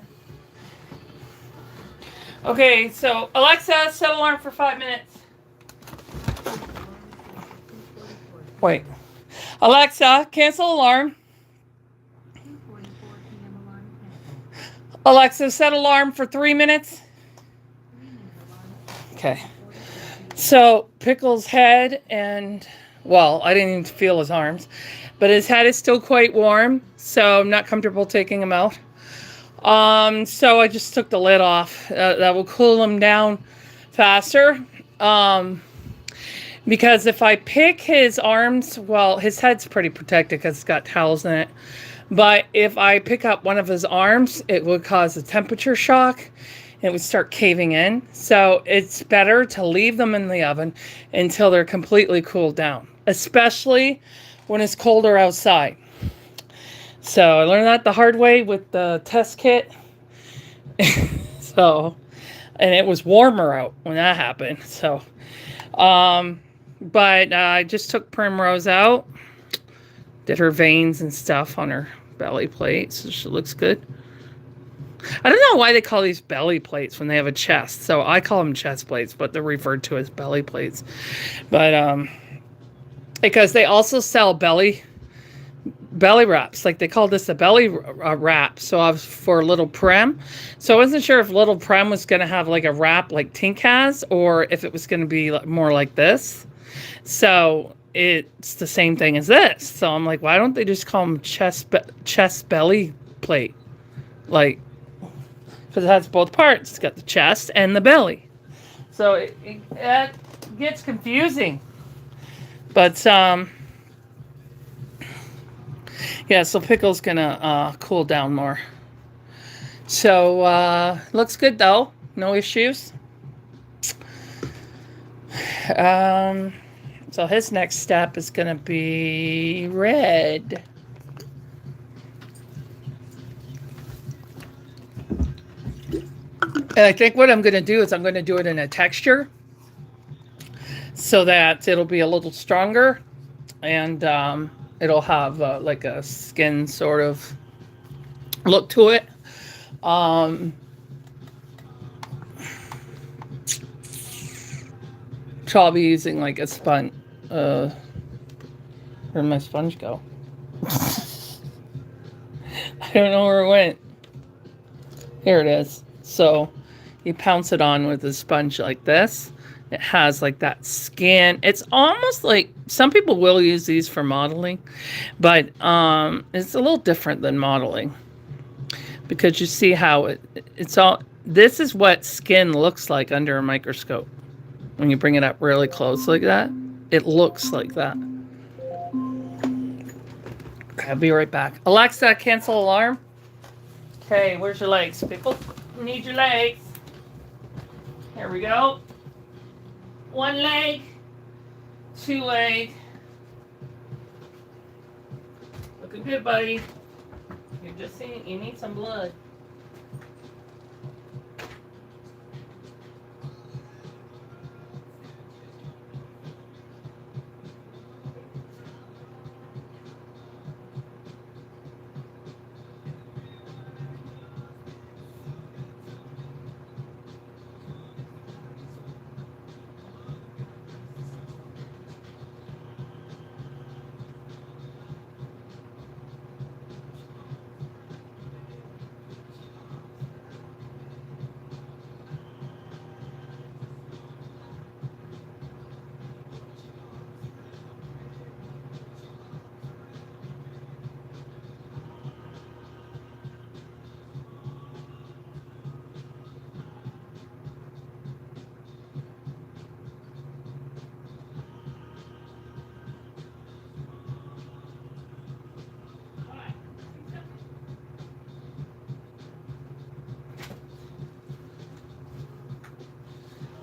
Okay, so Alexa, set alarm for 5 minutes. Wait. Alexa, cancel alarm. Alexa, set alarm for 3 minutes. Okay. So Pickle's head and, well, I didn't even feel his arms, but his head is still quite warm, so I'm not comfortable taking him out. So I just took the lid off. That will cool him down faster. Because if I pick his arms, well, his head's pretty protected because it's got towels in it. But if I pick up one of his arms, it would cause a temperature shock. It would start caving in. So it's better to leave them in the oven until they're completely cooled down, especially when it's colder outside. So I learned that the hard way with the test kit. So, and it was warmer out when that happened. So, but I just took Primrose out Did her veins and stuff on her belly plate, so she looks good. I don't know why they call these belly plates when they have a chest. So I call them chest plates, but they're referred to as belly plates. But because they also sell belly wraps. Like they call this a belly wrap. So I was for Little Prem. So I wasn't sure if Little Prem was going to have like a wrap like Tink has, or if it was going to be more like this. So it's the same thing as this. So I'm like, why don't they just call them chest belly plate? Like, because it has both parts. It's got the chest and the belly. So it gets confusing. But, yeah, so Pickle's gonna cool down more. So, looks good though. No issues. So his next step is gonna be red. And I think what I'm going to do is I'm going to do it in a texture so that it'll be a little stronger and it'll have like a skin sort of look to it. So I'll be using like a sponge. Where'd my sponge go? I don't know where it went. Here it is. So you pounce it on with a sponge like this. It has like that skin. It's almost like, some people will use these for modeling, but it's a little different than modeling because you see how it's all, this is what skin looks like under a microscope. When you bring it up really close like that, it looks like that. Okay, I'll be right back. Alexa, cancel alarm. Okay, where's your legs, Pickle? Need your legs. Here we go. 1 leg, 2 leg. Looking good, buddy. You're just seeing, you need some blood.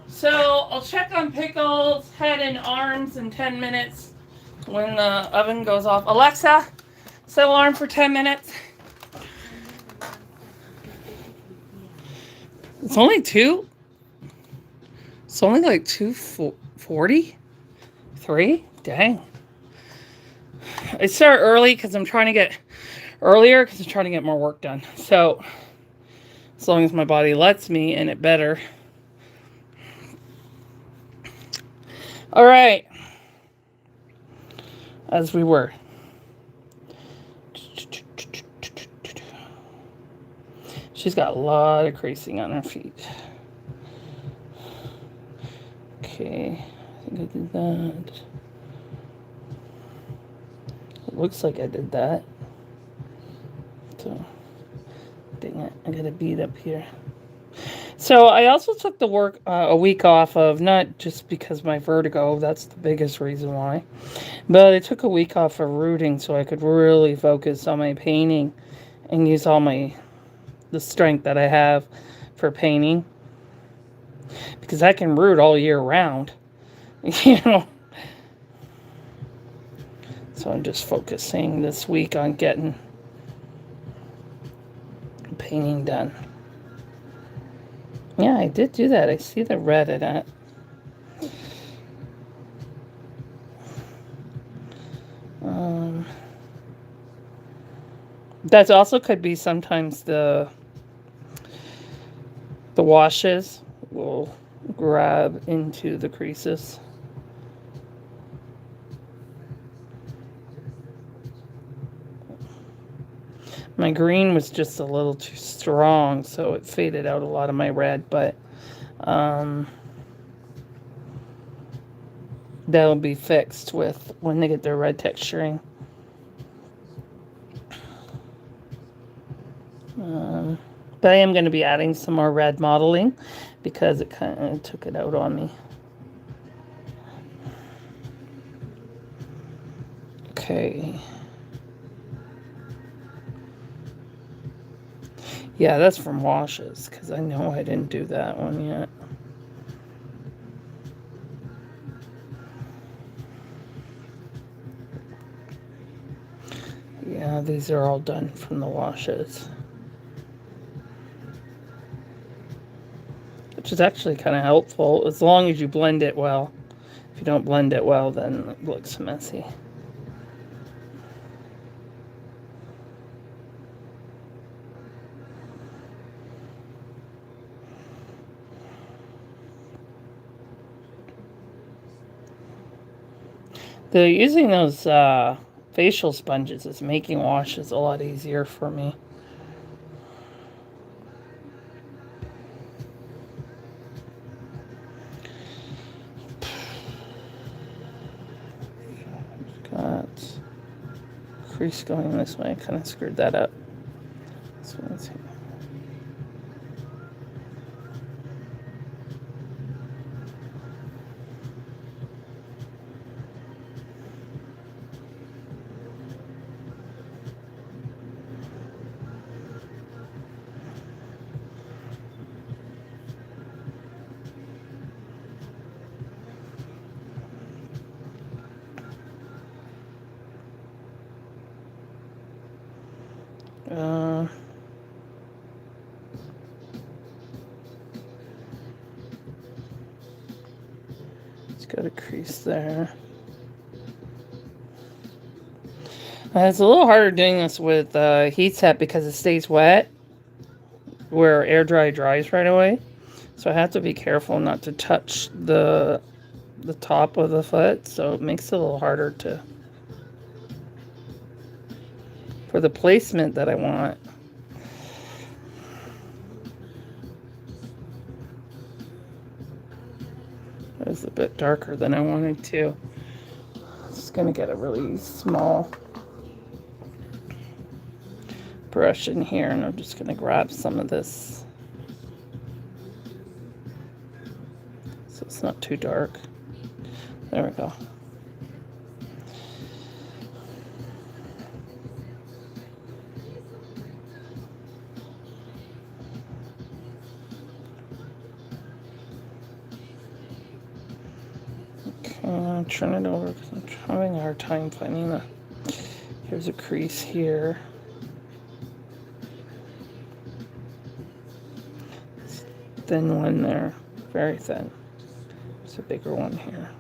So I'll check on Pickle's head and arms in 10 minutes when the oven goes off. Alexa, set alarm for 10 minutes. It's only 2. It's only like 2:40. 3? Dang. I start early because I'm trying to get earlier because I'm trying to get more work done. So as long as my body lets me, and it better. All right, as we were. She's got a lot of creasing on her feet. Okay, I think I did that. It looks like I did that. So, dang it, I got a bead up here. So I also took the work a week off of, not just because my vertigo, that's the biggest reason why, but I took a week off of rooting so I could really focus on my painting and use all the strength that I have for painting, because I can root all year round, you know. So I'm just focusing this week on getting painting done. Yeah, I did do that. I see the red in it. That also could be sometimes the washes will grab into the creases. My green was just a little too strong, so it faded out a lot of my red, but that'll be fixed with when they get their red texturing. But I am going to be adding some more red modeling because it kind of took it out on me. Okay. Yeah, that's from washes because I know I didn't do that one yet. Yeah, these are all done from the washes. Which is actually kind of helpful as long as you blend it well. If you don't blend it well, then it looks messy. Using those facial sponges is making washes a lot easier for me. Got crease going this way. I kind of screwed that up. So let's see. It's got a crease there. It's a little harder doing this with heat set because it stays wet, where air dry dries right away. So I have to be careful not to touch the top of the foot, so it makes it a little harder to for the placement that I want. It was a bit darker than I wanted to. Just gonna get a really small brush in here, and I'm just gonna grab some of this so it's not too dark. There we go. Okay, turn it over because I'm having a hard time finding the. Here's a crease here. Thin one there, very thin. There's a bigger one here.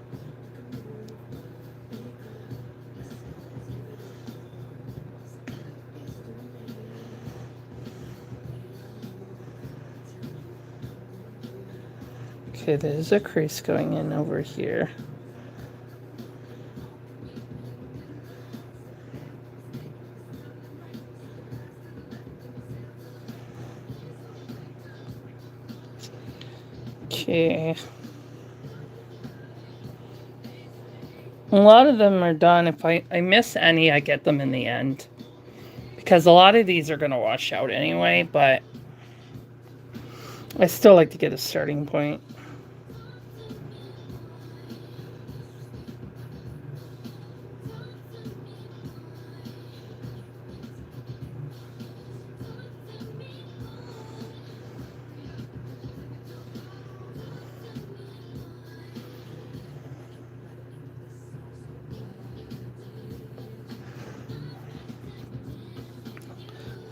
Okay, there's a crease going in over here. Okay. A lot of them are done. If I miss any, I get them in the end. Because a lot of these are going to wash out anyway, but I still like to get a starting point.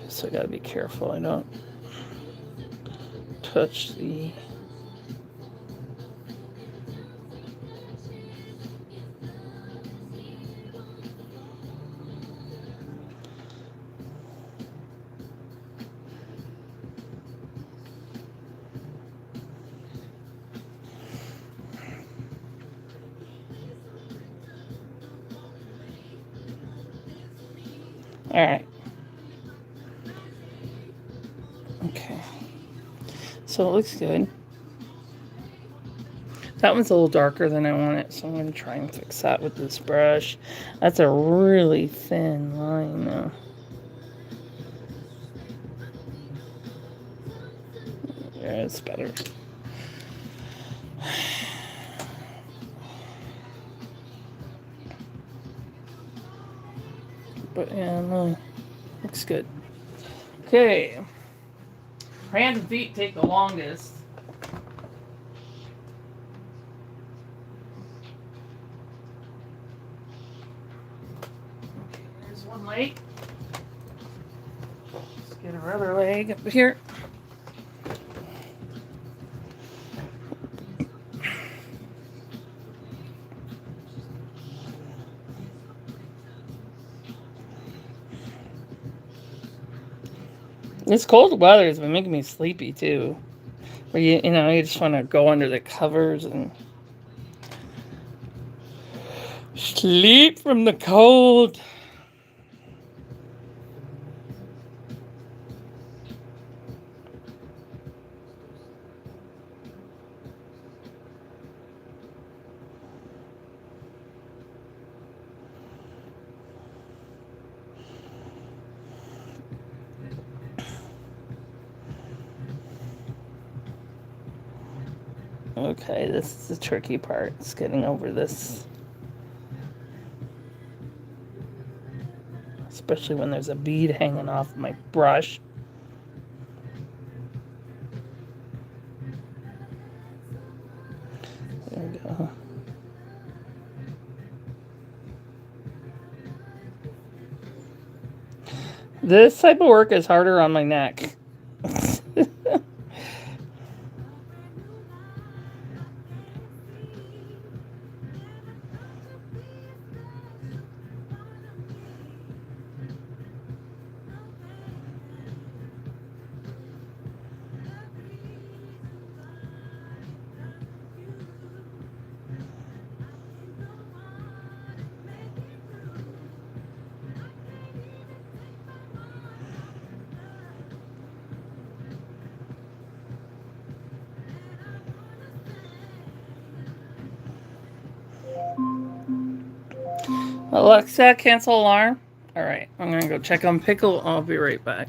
So I gotta be careful I don't touch the Alright. Okay. So it looks good. That one's a little darker than I want it, so I'm going to try and fix that with this brush. That's a really thin line, though. Yeah, it's better. But yeah, no, looks good. Okay. Hands and feet take the longest. Okay, here's one leg. Let's get our other leg up here. This cold weather has been making me sleepy too. Where you just want to go under the covers and sleep from the cold. Okay, this is the tricky part. It's getting over this. Especially when there's a bead hanging off my brush. There we go. This type of work is harder on my neck. Alexa, cancel alarm. All right, I'm gonna go check on Pickle. I'll be right back.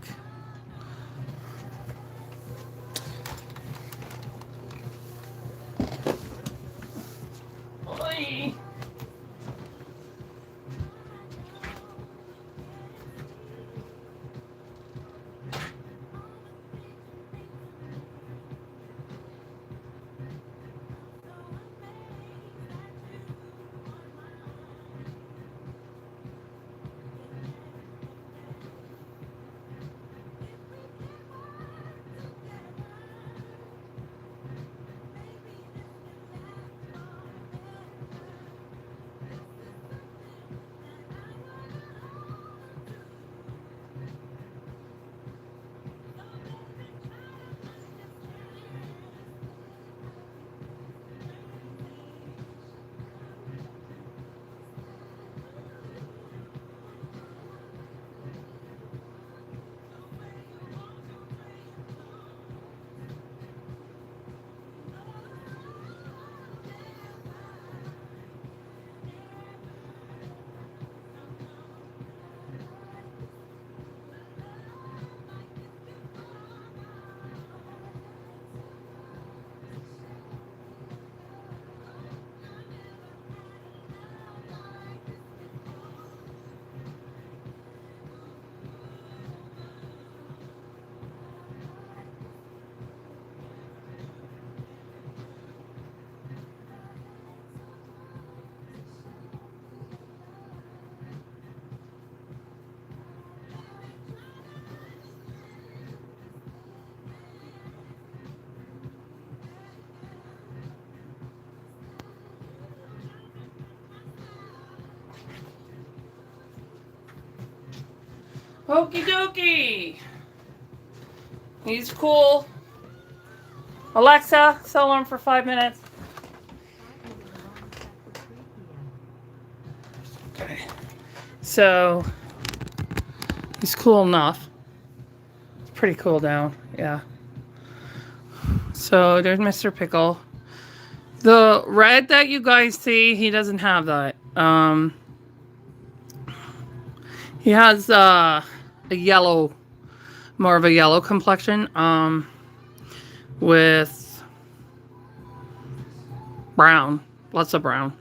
Oi. Okie dokie. He's cool. Alexa, set alarm for 5 minutes. Okay. So He's cool enough. It's pretty cool down. Yeah. So there's Mr. Pickle. The red that you guys see, he doesn't have that. He has a yellow, more of a yellow complexion, with brown, lots of brown.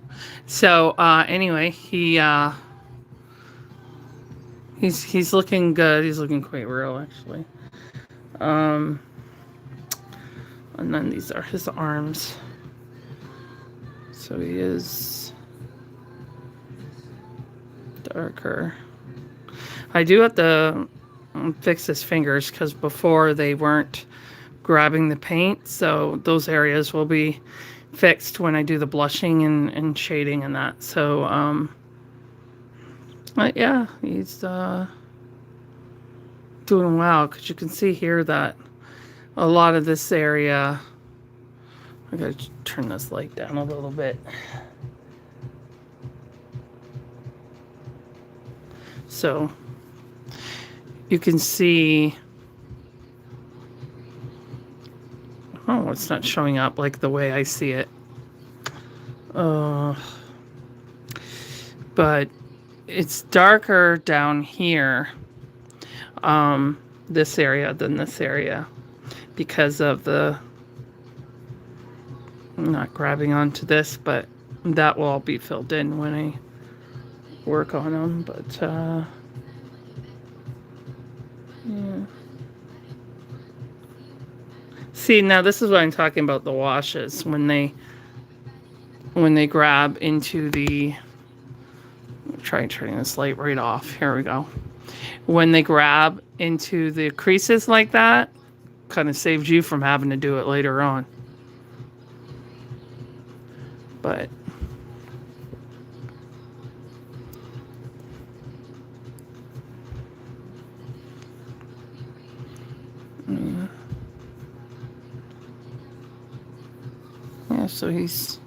So anyway, he's looking good. He's looking quite real, actually. And then these are his arms. So he is darker. I do have to fix his fingers because before they weren't grabbing the paint. So those areas will be fixed when I do the blushing and shading and that. So, but yeah, he's doing well because you can see here that a lot of this area, I gotta turn this light down a little bit. So you can see, oh, it's not showing up like the way I see it. But it's darker down here, this area than this area because of the, I'm not grabbing onto this, but that will all be filled in when I work on them. But yeah. See, now this is what I'm talking about, the washes when they grab into the, try turning this light right off. Here we go. When they grab into the creases like that, kind of saves you from having to do it later on. But yeah, so he's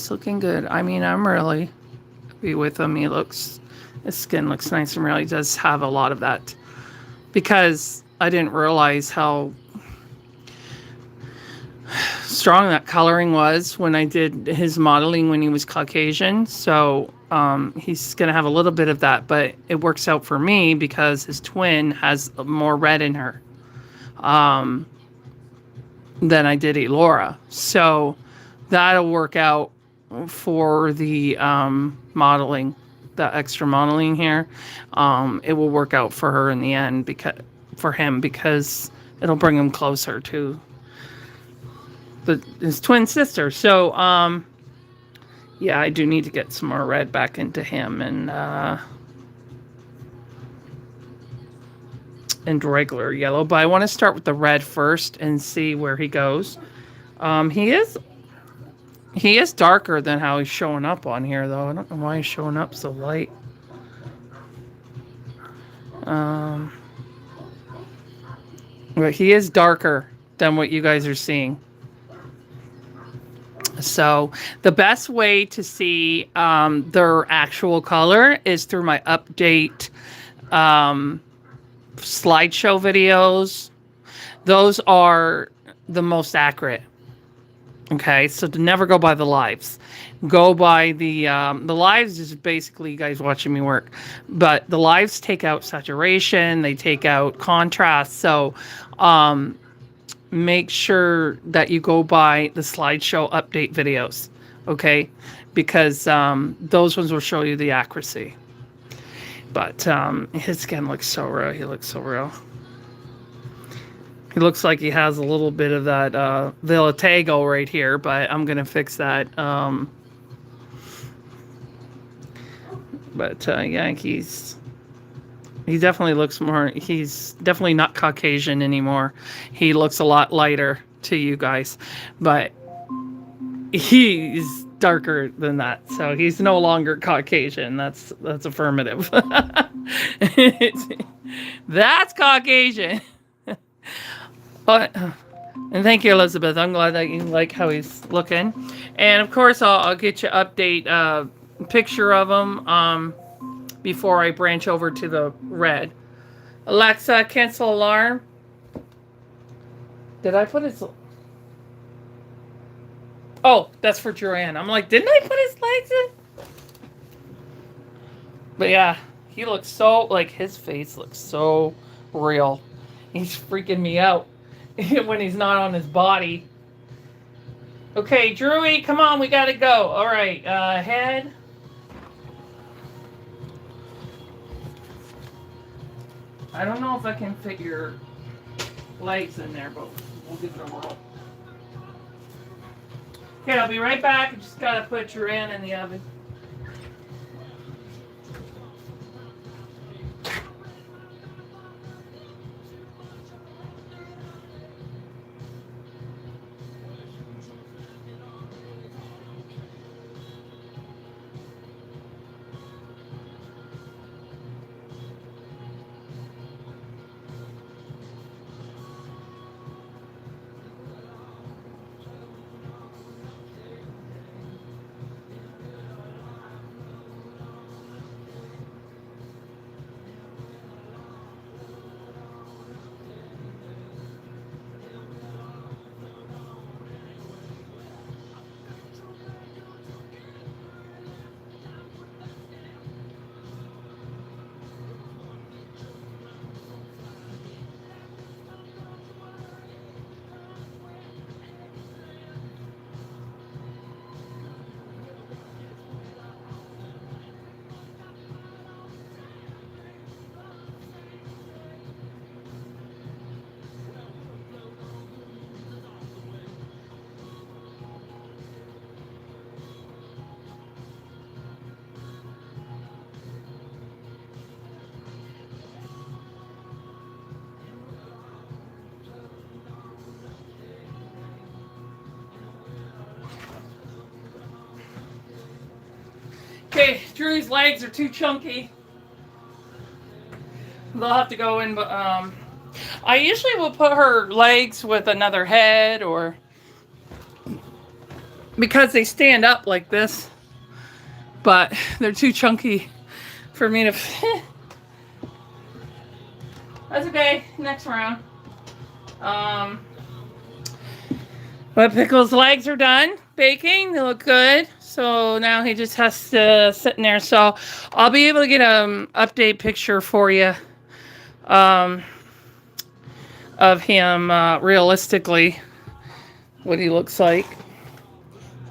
looking good. I mean, I'm really happy with him. His skin looks nice and really does have a lot of that, because I didn't realize how strong that coloring was when I did his modeling when he was Caucasian. So he's going to have a little bit of that, but it works out for me because his twin has more red in her than I did Elora. So that'll work out for the modeling, the extra modeling here. It will work out for her in the end, because it'll bring him closer to his twin sister. So yeah, I do need to get some more red back into him and regular yellow, but I want to start with the red first and see where he goes. He is darker than how he's showing up on here, though. I don't know why he's showing up so light. But he is darker than what you guys are seeing. So the best way to see their actual color is through my update slideshow videos. Those are the most accurate. Okay, so to never go by the lives. Go by the lives is basically you guys watching me work. But the lives take out saturation, they take out contrast. So make sure that you go by the slideshow update videos. Okay, because those ones will show you the accuracy. But his skin looks so real. He looks so real. He looks like he has a little bit of that Villatego right here, but I'm going to fix that. But yeah, he definitely looks more, he's definitely not Caucasian anymore. He looks a lot lighter to you guys, but he's darker than that. So he's no longer Caucasian. That's affirmative. That's Caucasian. But, and thank you, Elizabeth. I'm glad that you like how he's looking. And of course, I'll get you update picture of them before I branch over to the red. Alexa, cancel alarm. Did I put his... Oh, that's for Joanne. I'm like, didn't I put his legs in? But yeah, he looks so, like, his face looks so real. He's freaking me out when he's not on his body. Okay, Drewy, come on, we gotta go. All right, head. I don't know if I can fit your legs in there, but we'll give it a whirl. Okay, I'll be right back. I just gotta put your in the oven. Okay, Drew's legs are too chunky. They'll have to go in, but I usually will put her legs with another head, or because they stand up like this, but they're too chunky for me to that's okay, next round. But Pickle's legs are done baking. They look good. So now he just has to sit in there. So I'll be able to get an update picture for you of him realistically, what he looks like.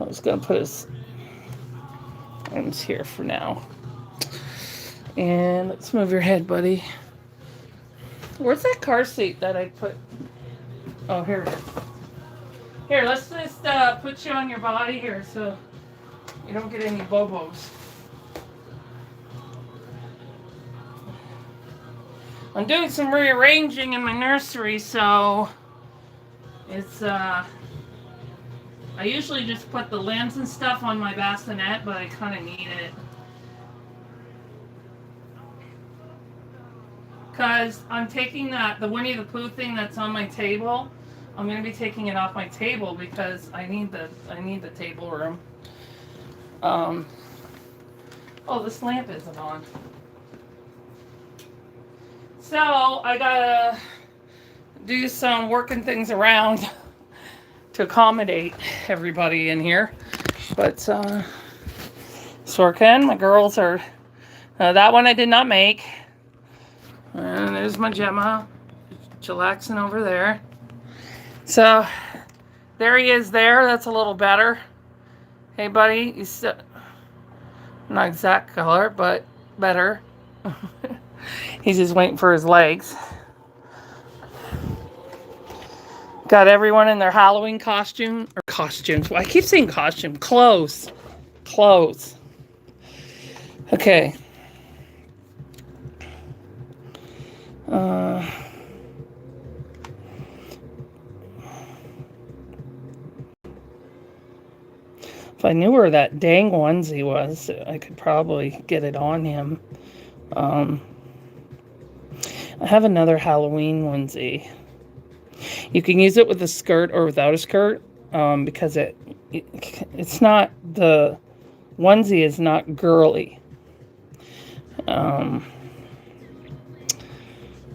I'm just going to put his arms here for now. And let's move your head, buddy. Where's that car seat that I put? Oh, here it is. Here, let's just put you on your body here so you don't get any bobos. I'm doing some rearranging in my nursery, so it's I usually just put the limbs and stuff on my bassinet, but I kind of need it. Because I'm taking the Winnie the Pooh thing that's on my table. I'm going to be taking it off my table because I need the table room. Oh, this lamp isn't on. So I gotta do some working things around to accommodate everybody in here. But Sorkin, my girls are that one I did not make. And there's my Gemma, chillaxing over there. So there he is there. That's a little better. Hey, buddy. He's still not exact color, but better. He's just waiting for his legs. Got everyone in their Halloween costume. Or costumes. Well, I keep saying costume. Clothes. Clothes. Okay. If I knew where that dang onesie was, I could probably get it on him. I have another Halloween onesie. You can use it with a skirt or without a skirt, because it's not the onesie is not girly. Um,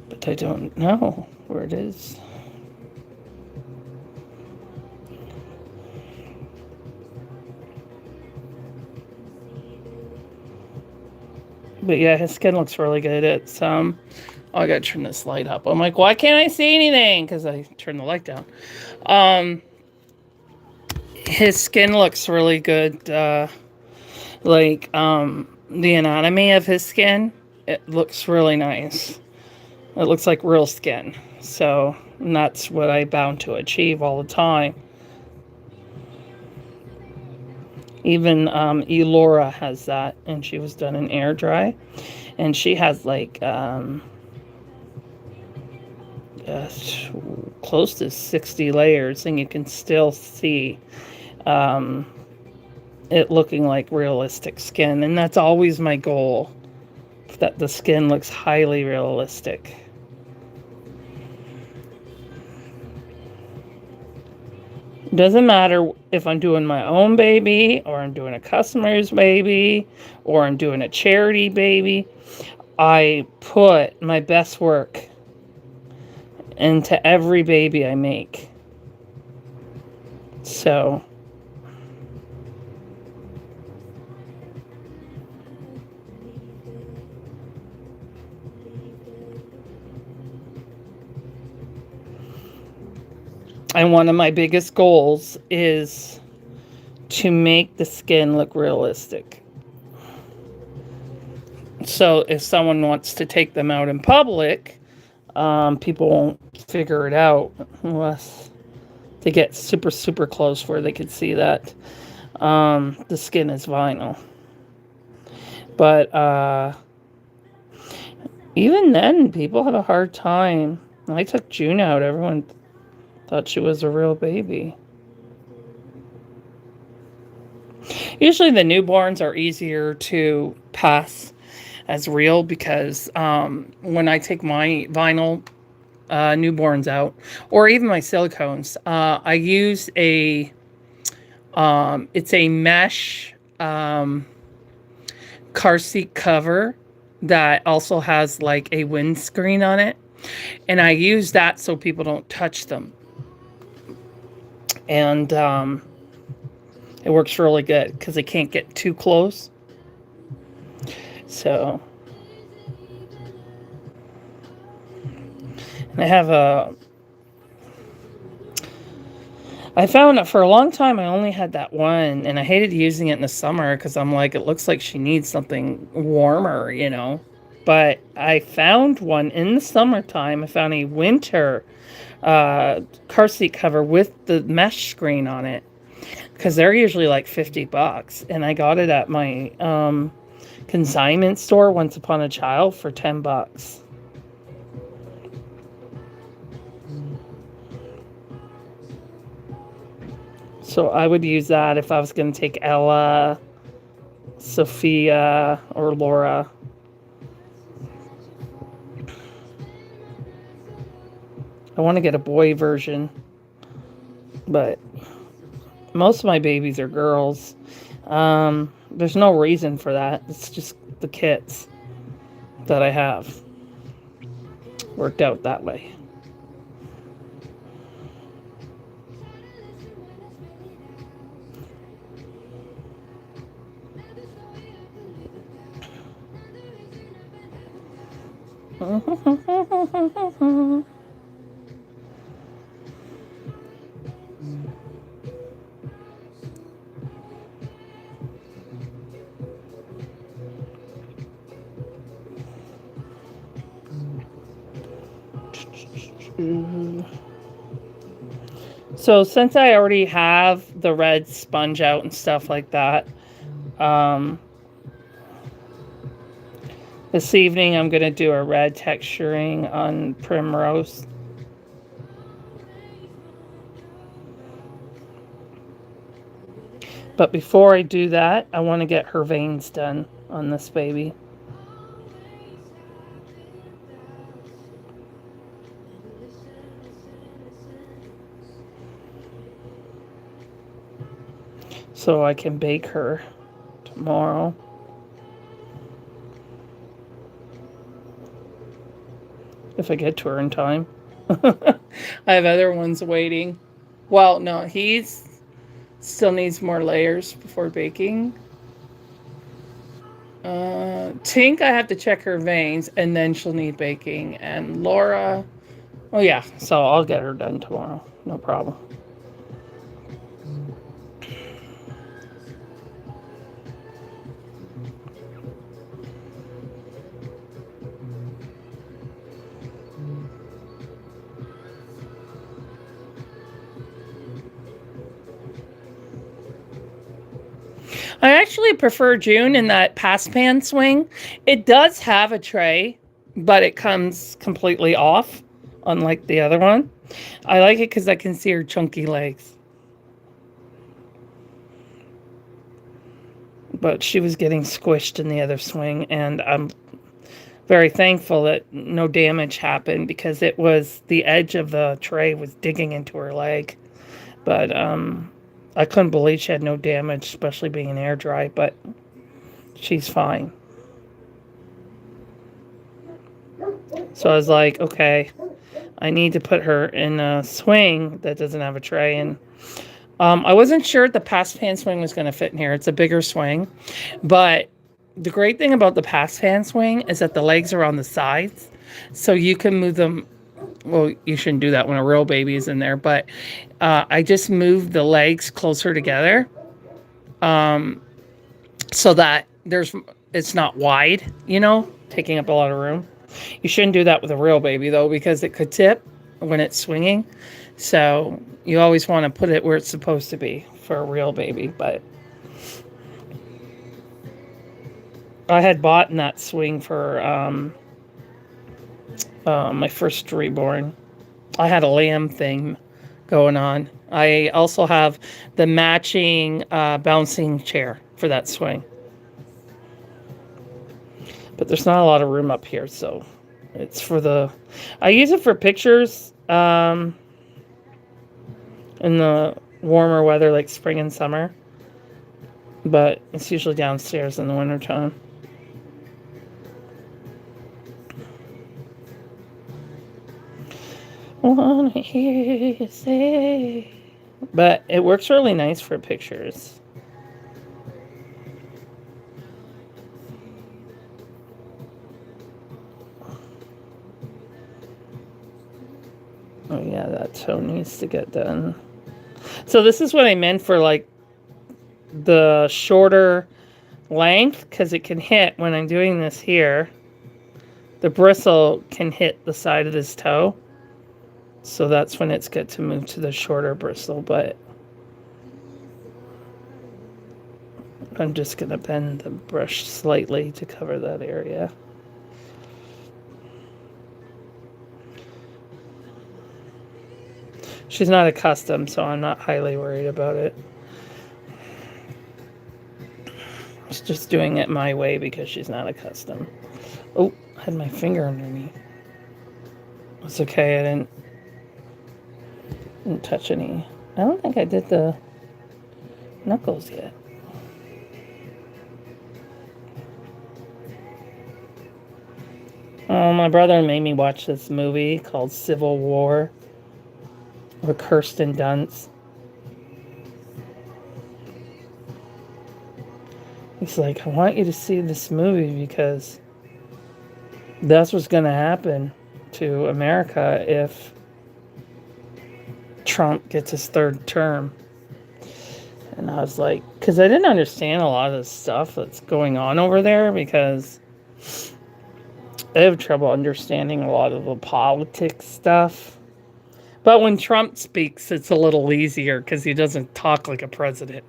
but I don't know where it is. But yeah, his skin looks really good. It's oh, I gotta turn this light up. I'm like, why can't I see anything? Because I turned the light down. His skin looks really good. The anatomy of his skin, it looks really nice. It looks like real skin. So that's what I bound to achieve all the time. Even Elora has that, and she was done in air dry, and she has like close to 60 layers, and you can still see it looking like realistic skin, and that's always my goal, that the skin looks highly realistic. Doesn't matter if I'm doing my own baby, or I'm doing a customer's baby, or I'm doing a charity baby. I put my best work into every baby I make. So and one of my biggest goals is to make the skin look realistic. So if someone wants to take them out in public, people won't figure it out unless they get super, super close where they can see that the skin is vinyl. But even then, people have a hard time. I took June out. Everyone thought she was a real baby. Usually the newborns are easier to pass as real because when I take my vinyl newborns out, or even my silicones, I use it's a mesh car seat cover that also has like a windscreen on it, and I use that so people don't touch them, and it works really good because they can't get too close. So, and I found that for a long time I only had that one, and I hated using it in the summer because I'm like, it looks like she needs something warmer, you know. But I found one in the summertime. I found a winter car seat cover with the mesh screen on it, because they're usually like $50, and I got it at my consignment store, Once Upon a Child, for $10. So I would use that if I was going to take Ella, Sophia, or Laura. I want to get a boy version, but most of my babies are girls. There's no reason for that. It's just the kits that I have worked out that way. So since I already have the red sponge out and stuff like that, this evening I'm going to do a red texturing on Primrose. But before I do that, I want to get her veins done on this baby. So I can bake her tomorrow. If I get to her in time. I have other ones waiting. Well, no, he's still needs more layers before baking. Tink, I have to check her veins, and then she'll need baking. And Laura, oh yeah, so I'll get her done tomorrow. No problem. I actually prefer June in that pass pan swing. It does have a tray, but it comes completely off, unlike the other one. I like it because I can see her chunky legs. But she was getting squished in the other swing, and I'm very thankful that no damage happened because it was the edge of the tray was digging into her leg. But I couldn't believe she had no damage, especially being an air dry, but she's fine. So I was like, okay, I need to put her in a swing that doesn't have a tray. And I wasn't sure the pass pan swing was going to fit in here. It's a bigger swing. But the great thing about the pass pan swing is that the legs are on the sides. So you can move them. Well, you shouldn't do that when a real baby is in there, but I just moved the legs closer together so that it's not wide, taking up a lot of room. You shouldn't do that with a real baby, though, because it could tip when it's swinging. So you always want to put it where it's supposed to be for a real baby. But I had bought in that swing for my first reborn. I had a lamb thing going on. I also have the matching bouncing chair for that swing. But there's not a lot of room up here, so it's for I use it for pictures in the warmer weather like spring and summer. But it's usually downstairs in the wintertime. Wanna hear you say. But it works really nice for pictures. Oh yeah, that toe needs to get done. So this is what I meant for like the shorter length, because it can hit when I'm doing this here. The bristle can hit the side of this toe. So that's when it's good to move to the shorter bristle, but I'm just going to bend the brush slightly to cover that area. She's not accustomed, so I'm not highly worried about it. I was just doing it my way because she's not accustomed. Oh, I had my finger underneath. It's okay, I didn't touch any. I don't think I did the knuckles yet. Oh, my brother made me watch this movie called Civil War with Kirsten Dunst. He's like, I want you to see this movie because that's what's going to happen to America if Trump gets his third term. And I was like, because I didn't understand a lot of the stuff that's going on over there, because I have trouble understanding a lot of the politics stuff. But when Trump speaks, it's a little easier because he doesn't talk like a president.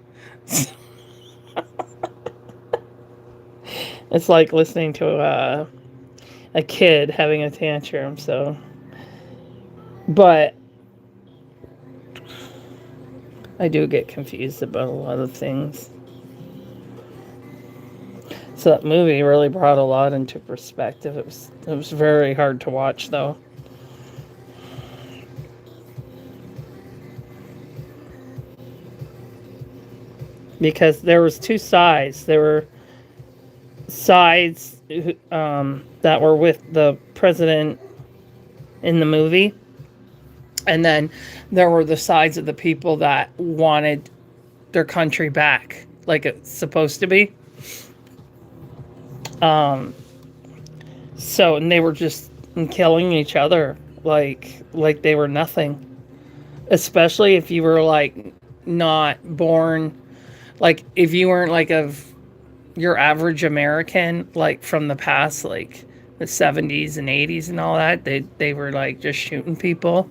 It's like listening to a kid having a tantrum. So, but I do get confused about a lot of things. So that movie really brought a lot into perspective. It was very hard to watch, though. because there was two sides. There were sides that were with the president in the movie, and then there were the sides of the people that wanted their country back, like it's supposed to be. So, and they were just killing each other like they were nothing. Especially if you were like not born, like if you weren't like of your average American, like from the past, like the 70s and 80s and all that, they were like just shooting people.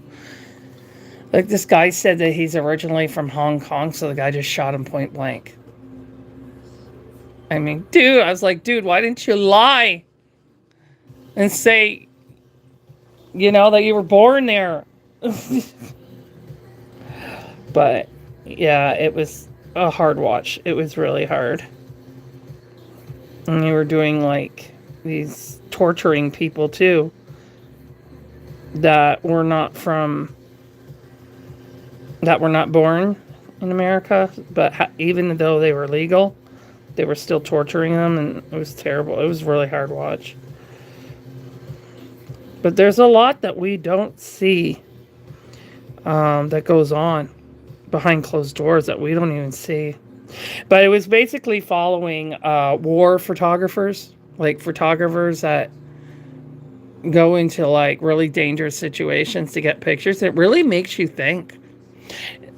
Like this guy said that he's originally from Hong Kong, so the guy just shot him point blank. I mean, dude, I was like, dude, why didn't you lie and say, that you were born there? But yeah, it was a hard watch. It was really hard. And they were doing like these torturing people too that were not born in America, but even though they were legal, they were still torturing them, and it was terrible. It was a really hard watch. But there's a lot that we don't see that goes on behind closed doors that we don't even see. But it was basically following war photographers, like photographers that go into like really dangerous situations to get pictures. It really makes you think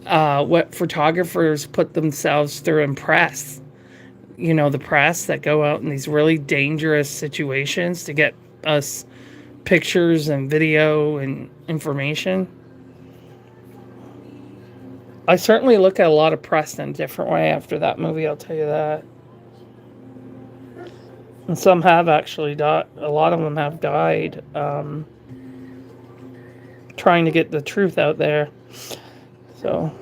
what photographers put themselves through in press. The press that go out in these really dangerous situations to get us pictures and video and information. I certainly look at a lot of press in a different way after that movie, I'll tell you that. And some have actually died. A lot of them have died trying to get the truth out there. So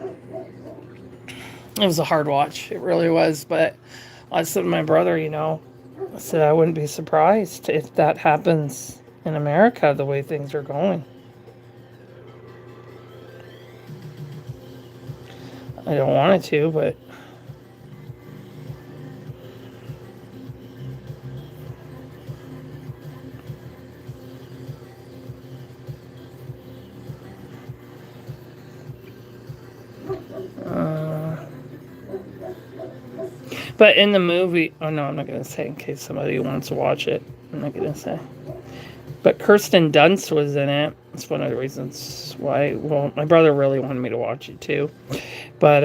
it was a hard watch. It really was. But I said to my brother, I said I wouldn't be surprised if that happens in America the way things are going. I don't want it to, but in the movie, oh no, I'm not going to say in case somebody wants to watch it. I'm not going to say. But Kirsten Dunst was in it. It's one of the reasons why. Well, my brother really wanted me to watch it too. But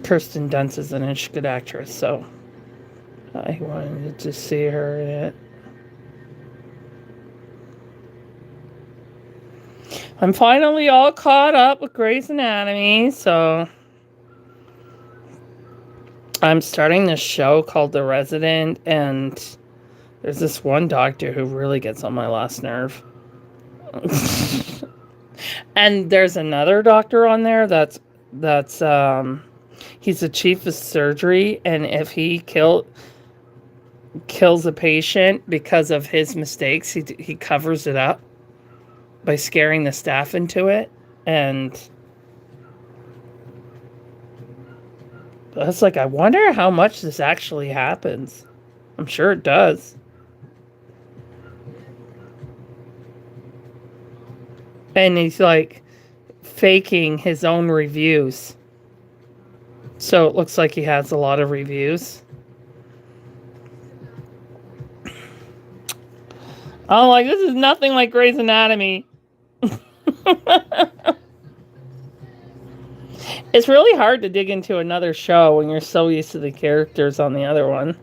Kirsten Dunst is an good actress, so I wanted to see her in it. I'm finally all caught up with Grey's Anatomy, so I'm starting this show called The Resident, and there's this one doctor who really gets on my last nerve. And there's another doctor on there that's he's the chief of surgery, and if he kills a patient because of his mistakes, he covers it up by scaring the staff into it. And it's like, I wonder how much this actually happens. I'm sure it does. And he's like faking his own reviews. So it looks like he has a lot of reviews. I'm like, this is nothing like Grey's Anatomy. It's really hard to dig into another show when you're so used to the characters on the other one.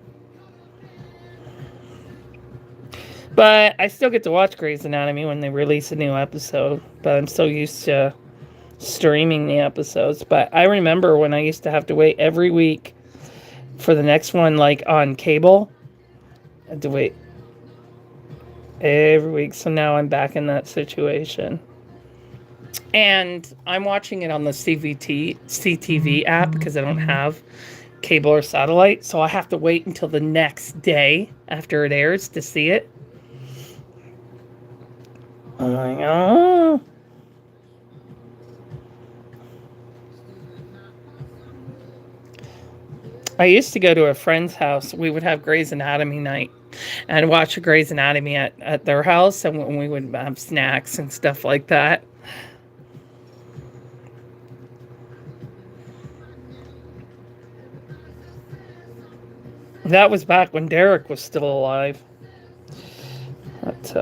But I still get to watch Grey's Anatomy when they release a new episode. But I'm so used to streaming the episodes. But I remember when I used to have to wait every week for the next one, like on cable. I had to wait every week. So now I'm back in that situation. And I'm watching it on the CTV app because I don't have cable or satellite. So I have to wait until the next day after it airs to see it. I'm like, oh. I used to go to a friend's house. We would have Grey's Anatomy night and watch a Grey's Anatomy at their house, and when we would have snacks and stuff like that. That was back when Derek was still alive. But,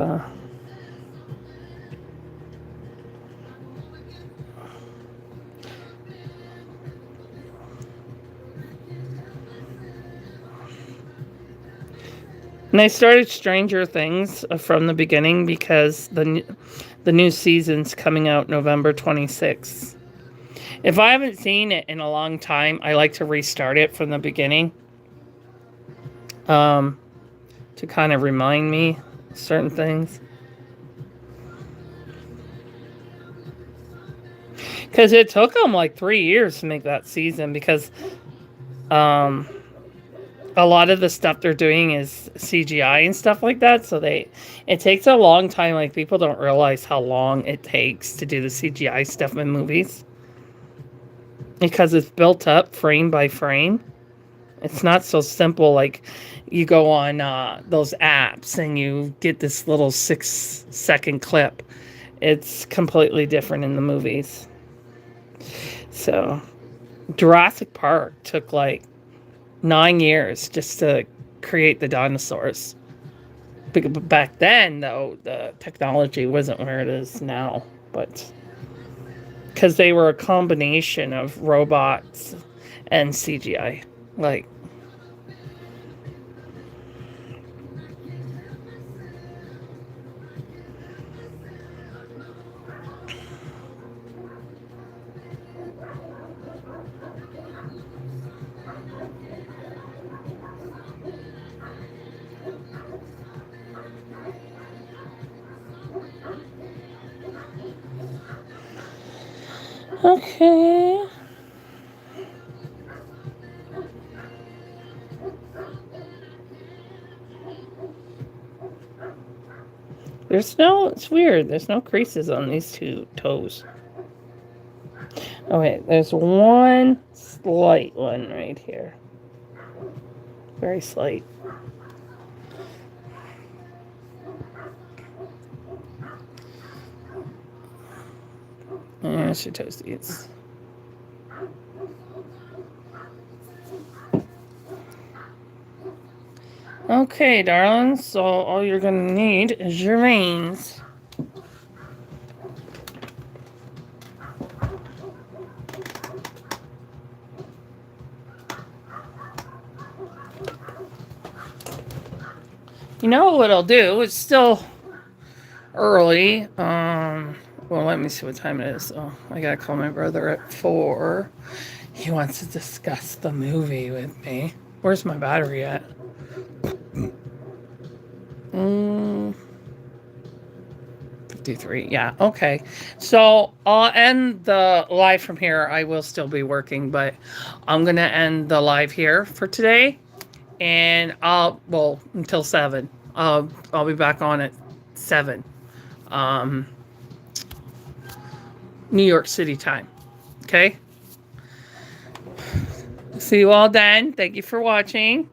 and I started Stranger Things from the beginning because the new season's coming out November 26th. If I haven't seen it in a long time, I like to restart it from the beginning. To kind of remind me certain things. Because it took them like 3 years to make that season because a lot of the stuff they're doing is CGI and stuff like that. So it takes a long time. Like, people don't realize how long it takes to do the CGI stuff in movies. Because it's built up frame by frame. It's not so simple like you go on those apps and you get this little 6-second clip. It's completely different in the movies. So, Jurassic Park took like 9 years just to create the dinosaurs. Back then, though, the technology wasn't where it is now. But because they were a combination of robots and CGI. Like, okay. It's weird. There's no creases on these two toes. Oh, wait, there's one slight one right here. Very slight. Yeah, she toasties. Okay, darling, so all you're gonna need is your reins. You know what I'll do? It's still early. Well, let me see what time it is. Oh, I gotta call my brother at 4. He wants to discuss the movie with me. Where's my battery at? 53. Yeah, okay. So I'll end the live from here. I will still be working, but I'm gonna end the live here for today. And until 7. I'll be back on at 7. New York City time. Okay? See you all then. Thank you for watching.